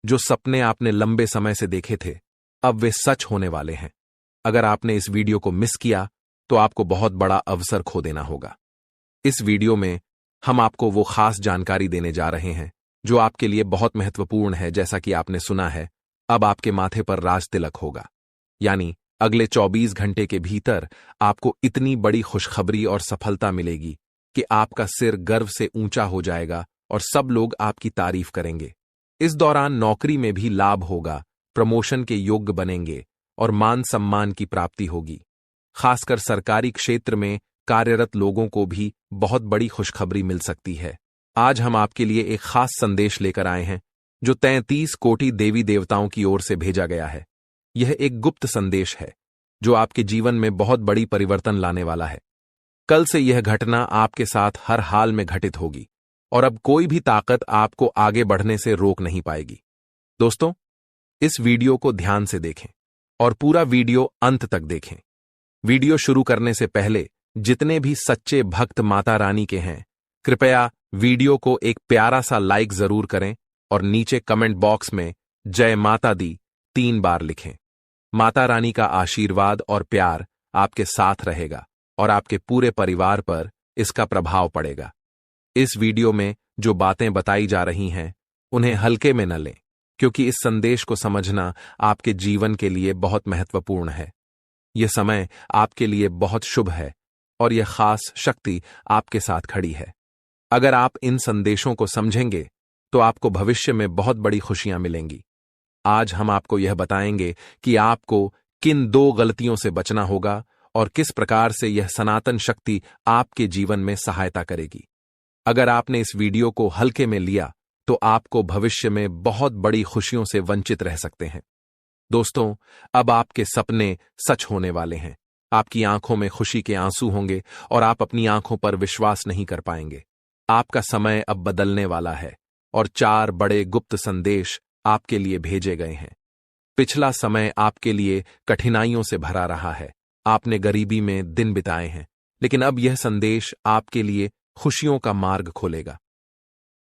जो सपने आपने लंबे समय से देखे थे अब वे सच होने वाले हैं। अगर आपने इस वीडियो को मिस किया तो आपको बहुत बड़ा अवसर खो देना होगा। इस वीडियो में हम आपको वो खास जानकारी देने जा रहे हैं जो आपके लिए बहुत महत्वपूर्ण है। जैसा कि आपने सुना है, अब आपके माथे पर राज तिलक होगा, यानी अगले 24 घंटे के भीतर आपको इतनी बड़ी खुशखबरी और सफलता मिलेगी कि आपका सिर गर्व से ऊंचा हो जाएगा और सब लोग आपकी तारीफ करेंगे। इस दौरान नौकरी में भी लाभ होगा, प्रमोशन के योग्य बनेंगे और मान सम्मान की प्राप्ति होगी। खासकर सरकारी क्षेत्र में कार्यरत लोगों को भी बहुत बड़ी खुशखबरी मिल सकती है। आज हम आपके लिए एक खास संदेश लेकर आए हैं जो 33 कोटि देवी देवताओं की ओर से भेजा गया है। यह एक गुप्त संदेश है जो आपके जीवन में बहुत बड़ी परिवर्तन लाने वाला है। कल से यह घटना आपके साथ हर हाल में घटित होगी और अब कोई भी ताकत आपको आगे बढ़ने से रोक नहीं पाएगी। दोस्तों, इस वीडियो को ध्यान से देखें और पूरा वीडियो अंत तक देखें। वीडियो शुरू करने से पहले जितने भी सच्चे भक्त माता रानी के हैं, कृपया वीडियो को एक प्यारा सा लाइक जरूर करें और नीचे कमेंट बॉक्स में जय माता दी 3 बार लिखें। माता रानी का आशीर्वाद और प्यार आपके साथ रहेगा और आपके पूरे परिवार पर इसका प्रभाव पड़ेगा। इस वीडियो में जो बातें बताई जा रही हैं उन्हें हल्के में न लें, क्योंकि इस संदेश को समझना आपके जीवन के लिए बहुत महत्वपूर्ण है। यह समय आपके लिए बहुत शुभ है और यह खास शक्ति आपके साथ खड़ी है। अगर आप इन संदेशों को समझेंगे तो आपको भविष्य में बहुत बड़ी खुशियां मिलेंगी। आज हम आपको यह बताएंगे कि आपको किन 2 गलतियों से बचना होगा और किस प्रकार से यह सनातन शक्ति आपके जीवन में सहायता करेगी। अगर आपने इस वीडियो को हल्के में लिया तो आपको भविष्य में बहुत बड़ी खुशियों से वंचित रह सकते हैं। दोस्तों, अब आपके सपने सच होने वाले हैं। आपकी आंखों में खुशी के आंसू होंगे और आप अपनी आंखों पर विश्वास नहीं कर पाएंगे। आपका समय अब बदलने वाला है और 4 बड़े गुप्त संदेश आपके लिए भेजे गए हैं। पिछला समय आपके लिए कठिनाइयों से भरा रहा है। आपने गरीबी में दिन बिताए हैं, लेकिन अब यह संदेश आपके लिए खुशियों का मार्ग खोलेगा।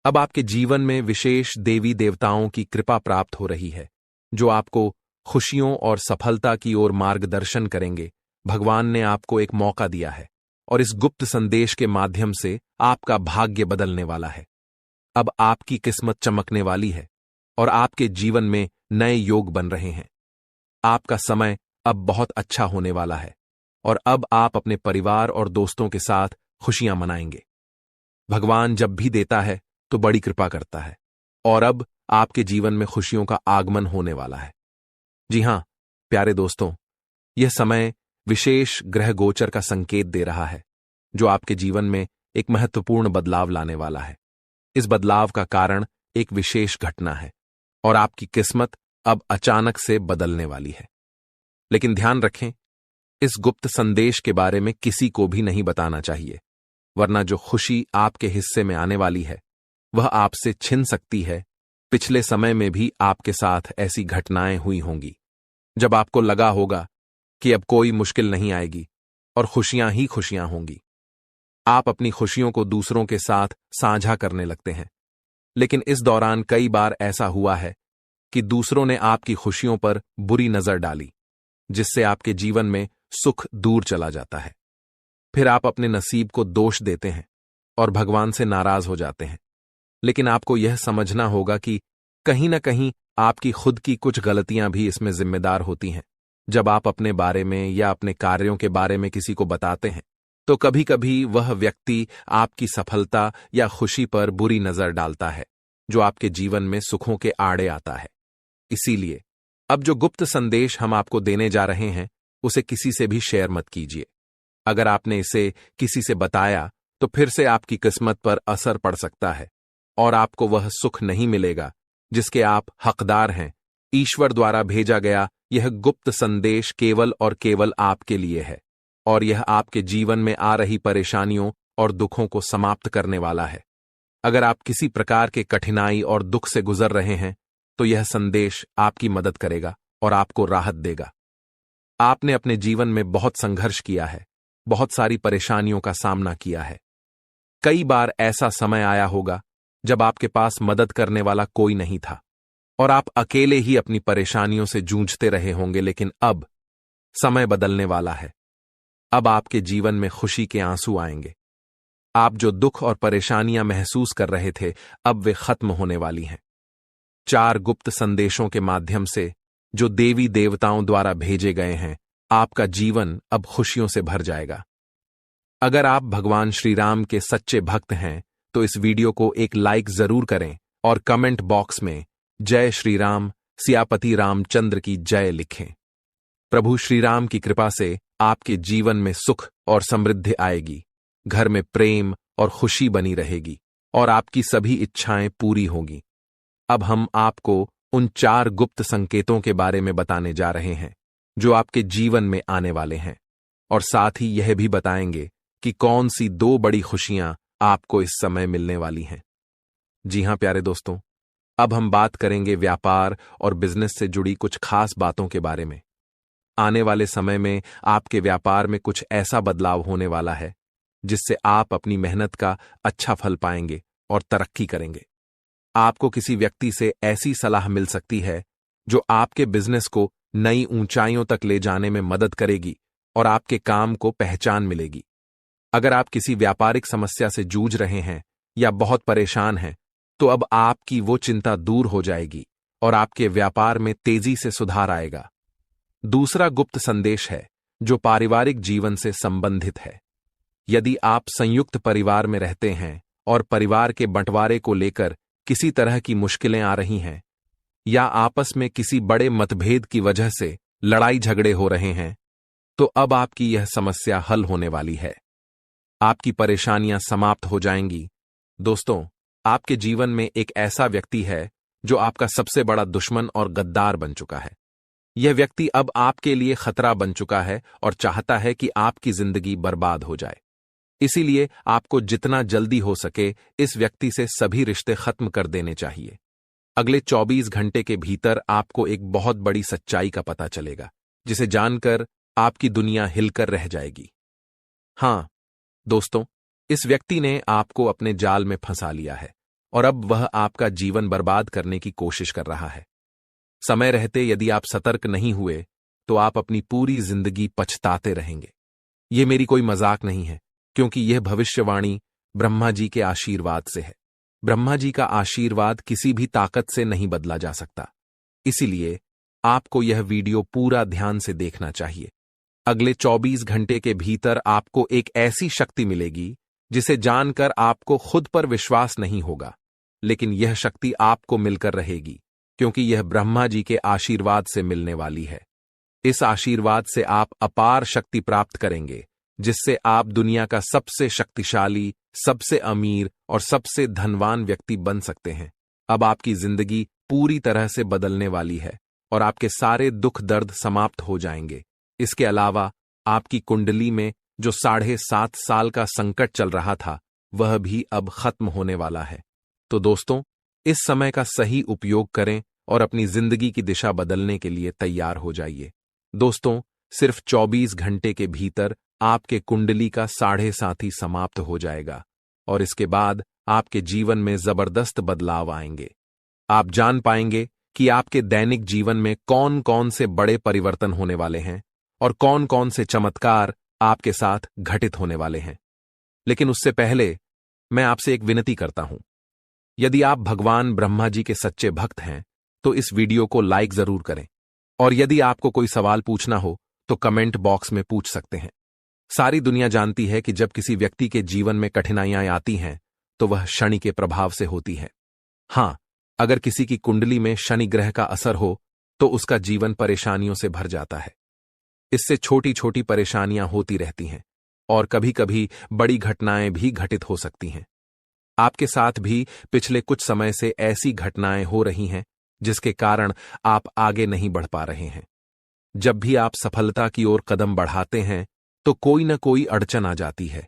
अब आपके जीवन में विशेष देवी देवताओं की कृपा प्राप्त हो रही है जो आपको खुशियों और सफलता की ओर मार्गदर्शन करेंगे। भगवान ने आपको एक मौका दिया है और इस गुप्त संदेश के माध्यम से आपका भाग्य बदलने वाला है। अब आपकी किस्मत चमकने वाली है और आपके जीवन में नए योग बन रहे हैं। आपका समय अब बहुत अच्छा होने वाला है और अब आप अपने परिवार और दोस्तों के साथ खुशियां मनाएंगे। भगवान जब भी देता है तो बड़ी कृपा करता है और अब आपके जीवन में खुशियों का आगमन होने वाला है। जी हां, प्यारे दोस्तों, यह समय विशेष ग्रह गोचर का संकेत दे रहा है जो आपके जीवन में एक महत्वपूर्ण बदलाव लाने वाला है। इस बदलाव का कारण एक विशेष घटना है और आपकी किस्मत अब अचानक से बदलने वाली है। लेकिन ध्यान रखें, इस गुप्त संदेश के बारे में किसी को भी नहीं बताना चाहिए, वरना जो खुशी आपके हिस्से में आने वाली है वह आपसे छिन सकती है। पिछले समय में भी आपके साथ ऐसी घटनाएं हुई होंगी जब आपको लगा होगा कि अब कोई मुश्किल नहीं आएगी और खुशियां ही खुशियां होंगी। आप अपनी खुशियों को दूसरों के साथ साझा करने लगते हैं, लेकिन इस दौरान कई बार ऐसा हुआ है कि दूसरों ने आपकी खुशियों पर बुरी नजर डाली, जिससे आपके जीवन में सुख दूर चला जाता है। फिर आप अपने नसीब को दोष देते हैं और भगवान से नाराज हो जाते हैं। लेकिन आपको यह समझना होगा कि कहीं न कहीं आपकी खुद की कुछ गलतियां भी इसमें जिम्मेदार होती हैं। जब आप अपने बारे में या अपने कार्यों के बारे में किसी को बताते हैं तो कभी कभी वह व्यक्ति आपकी सफलता या खुशी पर बुरी नजर डालता है, जो आपके जीवन में सुखों के आड़े आता है। इसीलिए अब जो गुप्त संदेश हम आपको देने जा रहे हैं उसे किसी से भी शेयर मत कीजिए। अगर आपने इसे किसी से बताया तो फिर से आपकी किस्मत पर असर पड़ सकता है और आपको वह सुख नहीं मिलेगा जिसके आप हकदार हैं। ईश्वर द्वारा भेजा गया यह गुप्त संदेश केवल और केवल आपके लिए है और यह आपके जीवन में आ रही परेशानियों और दुखों को समाप्त करने वाला है। अगर आप किसी प्रकार के कठिनाई और दुख से गुजर रहे हैं तो यह संदेश आपकी मदद करेगा और आपको राहत देगा। आपने अपने जीवन में बहुत संघर्ष किया है, बहुत सारी परेशानियों का सामना किया है। कई बार ऐसा समय आया होगा जब आपके पास मदद करने वाला कोई नहीं था और आप अकेले ही अपनी परेशानियों से जूझते रहे होंगे, लेकिन अब समय बदलने वाला है। अब आपके जीवन में खुशी के आंसू आएंगे। आप जो दुख और परेशानियां महसूस कर रहे थे अब वे खत्म होने वाली हैं। 4 गुप्त संदेशों के माध्यम से जो देवी देवताओं द्वारा भेजे गए हैं, आपका जीवन अब खुशियों से भर जाएगा। अगर आप भगवान श्री राम के सच्चे भक्त हैं तो इस वीडियो को एक लाइक जरूर करें और कमेंट बॉक्स में जय श्री राम, सियापति रामचंद्र की जय लिखें। प्रभु श्री राम की कृपा से आपके जीवन में सुख और समृद्धि आएगी, घर में प्रेम और खुशी बनी रहेगी और आपकी सभी इच्छाएं पूरी होंगी। अब हम आपको उन 4 गुप्त संकेतों के बारे में बताने जा रहे हैं जो आपके जीवन में आने वाले हैं और साथ ही यह भी बताएंगे कि कौन सी 2 बड़ी खुशियां आपको इस समय मिलने वाली हैं। जी हां प्यारे दोस्तों, अब हम बात करेंगे व्यापार और बिजनेस से जुड़ी कुछ खास बातों के बारे में। आने वाले समय में आपके व्यापार में कुछ ऐसा बदलाव होने वाला है जिससे आप अपनी मेहनत का अच्छा फल पाएंगे और तरक्की करेंगे। आपको किसी व्यक्ति से ऐसी सलाह मिल सकती है जो आपके बिजनेस को नई ऊंचाइयों तक ले जाने में मदद करेगी और आपके काम को पहचान मिलेगी। अगर आप किसी व्यापारिक समस्या से जूझ रहे हैं या बहुत परेशान हैं तो अब आपकी वो चिंता दूर हो जाएगी और आपके व्यापार में तेजी से सुधार आएगा। दूसरा गुप्त संदेश है जो पारिवारिक जीवन से संबंधित है। यदि आप संयुक्त परिवार में रहते हैं और परिवार के बंटवारे को लेकर किसी तरह की मुश्किलें आ रही हैं या आपस में किसी बड़े मतभेद की वजह से लड़ाई झगड़े हो रहे हैं तो अब आपकी यह समस्या हल होने वाली है। आपकी परेशानियां समाप्त हो जाएंगी। दोस्तों, आपके जीवन में एक ऐसा व्यक्ति है जो आपका सबसे बड़ा दुश्मन और गद्दार बन चुका है। यह व्यक्ति अब आपके लिए खतरा बन चुका है और चाहता है कि आपकी जिंदगी बर्बाद हो जाए। इसीलिए आपको जितना जल्दी हो सके इस व्यक्ति से सभी रिश्ते खत्म कर देने चाहिए। अगले 24 घंटे के भीतर आपको एक बहुत बड़ी सच्चाई का पता चलेगा जिसे जानकर आपकी दुनिया हिलकर रह जाएगी। हां दोस्तों, इस व्यक्ति ने आपको अपने जाल में फंसा लिया है और अब वह आपका जीवन बर्बाद करने की कोशिश कर रहा है। समय रहते यदि आप सतर्क नहीं हुए तो आप अपनी पूरी जिंदगी पछताते रहेंगे। यह मेरी कोई मजाक नहीं है, क्योंकि यह भविष्यवाणी ब्रह्मा जी के आशीर्वाद से है। ब्रह्मा जी का आशीर्वाद किसी भी ताकत से नहीं बदला जा सकता। इसीलिए आपको यह वीडियो पूरा ध्यान से देखना चाहिए। अगले 24 घंटे के भीतर आपको एक ऐसी शक्ति मिलेगी जिसे जानकर आपको खुद पर विश्वास नहीं होगा, लेकिन यह शक्ति आपको मिलकर रहेगी क्योंकि यह ब्रह्मा जी के आशीर्वाद से मिलने वाली है। इस आशीर्वाद से आप अपार शक्ति प्राप्त करेंगे जिससे आप दुनिया का सबसे शक्तिशाली, सबसे अमीर और सबसे धनवान व्यक्ति बन सकते हैं। अब आपकी जिंदगी पूरी तरह से बदलने वाली है और आपके सारे दुख दर्द समाप्त हो जाएंगे। इसके अलावा आपकी कुंडली में जो 7.5 साल का संकट चल रहा था वह भी अब खत्म होने वाला है। तो दोस्तों, इस समय का सही उपयोग करें और अपनी जिंदगी की दिशा बदलने के लिए तैयार हो जाइए। दोस्तों, सिर्फ 24 घंटे के भीतर आपके कुंडली का 7.5 समाप्त हो जाएगा और इसके बाद आपके जीवन में जबरदस्त बदलाव आएंगे। आप जान पाएंगे कि आपके दैनिक जीवन में कौन कौन से बड़े परिवर्तन होने वाले हैं और कौन कौन से चमत्कार आपके साथ घटित होने वाले हैं। लेकिन उससे पहले मैं आपसे एक विनती करता हूं। यदि आप भगवान ब्रह्मा जी के सच्चे भक्त हैं तो इस वीडियो को लाइक जरूर करें और यदि आपको कोई सवाल पूछना हो तो कमेंट बॉक्स में पूछ सकते हैं। सारी दुनिया जानती है कि जब किसी व्यक्ति के जीवन में कठिनाइयां आती हैं तो वह शनि के प्रभाव से होती है। हां, अगर किसी की कुंडली में शनि ग्रह का असर हो तो उसका जीवन परेशानियों से भर जाता है। इससे छोटी छोटी परेशानियां होती रहती हैं और कभी कभी बड़ी घटनाएं भी घटित हो सकती हैं। आपके साथ भी पिछले कुछ समय से ऐसी घटनाएं हो रही हैं जिसके कारण आप आगे नहीं बढ़ पा रहे हैं। जब भी आप सफलता की ओर कदम बढ़ाते हैं तो कोई न कोई अड़चन आ जाती है,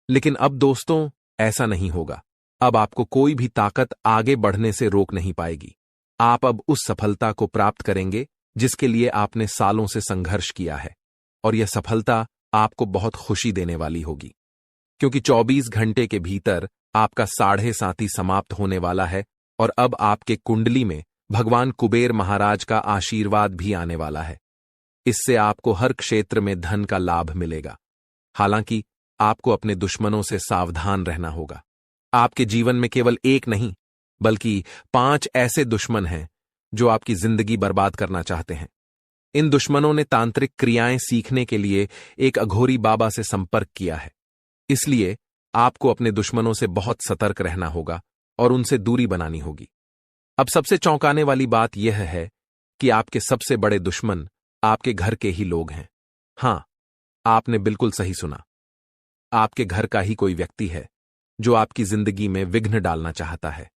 लेकिन अब दोस्तों ऐसा नहीं होगा। अब आपको कोई भी ताकत आगे बढ़ने से रोक नहीं पाएगी। आप अब उस सफलता को प्राप्त करेंगे जिसके लिए आपने सालों से संघर्ष किया है, और यह सफलता आपको बहुत खुशी देने वाली होगी, क्योंकि 24 घंटे के भीतर आपका 7.5 समाप्त होने वाला है और अब आपके कुंडली में भगवान कुबेर महाराज का आशीर्वाद भी आने वाला है। इससे आपको हर क्षेत्र में धन का लाभ मिलेगा। हालांकि आपको अपने दुश्मनों से सावधान रहना होगा। आपके जीवन में केवल एक नहीं बल्कि 5 ऐसे दुश्मन हैं जो आपकी जिंदगी बर्बाद करना चाहते हैं। इन दुश्मनों ने तांत्रिक क्रियाएं सीखने के लिए एक अघोरी बाबा से संपर्क किया है। इसलिए आपको अपने दुश्मनों से बहुत सतर्क रहना होगा और उनसे दूरी बनानी होगी। अब सबसे चौंकाने वाली बात यह है कि आपके सबसे बड़े दुश्मन आपके घर के ही लोग हैं। हां, आपने बिल्कुल सही सुना। आपके घर का ही कोई व्यक्ति है जो आपकी जिंदगी में विघ्न डालना चाहता है।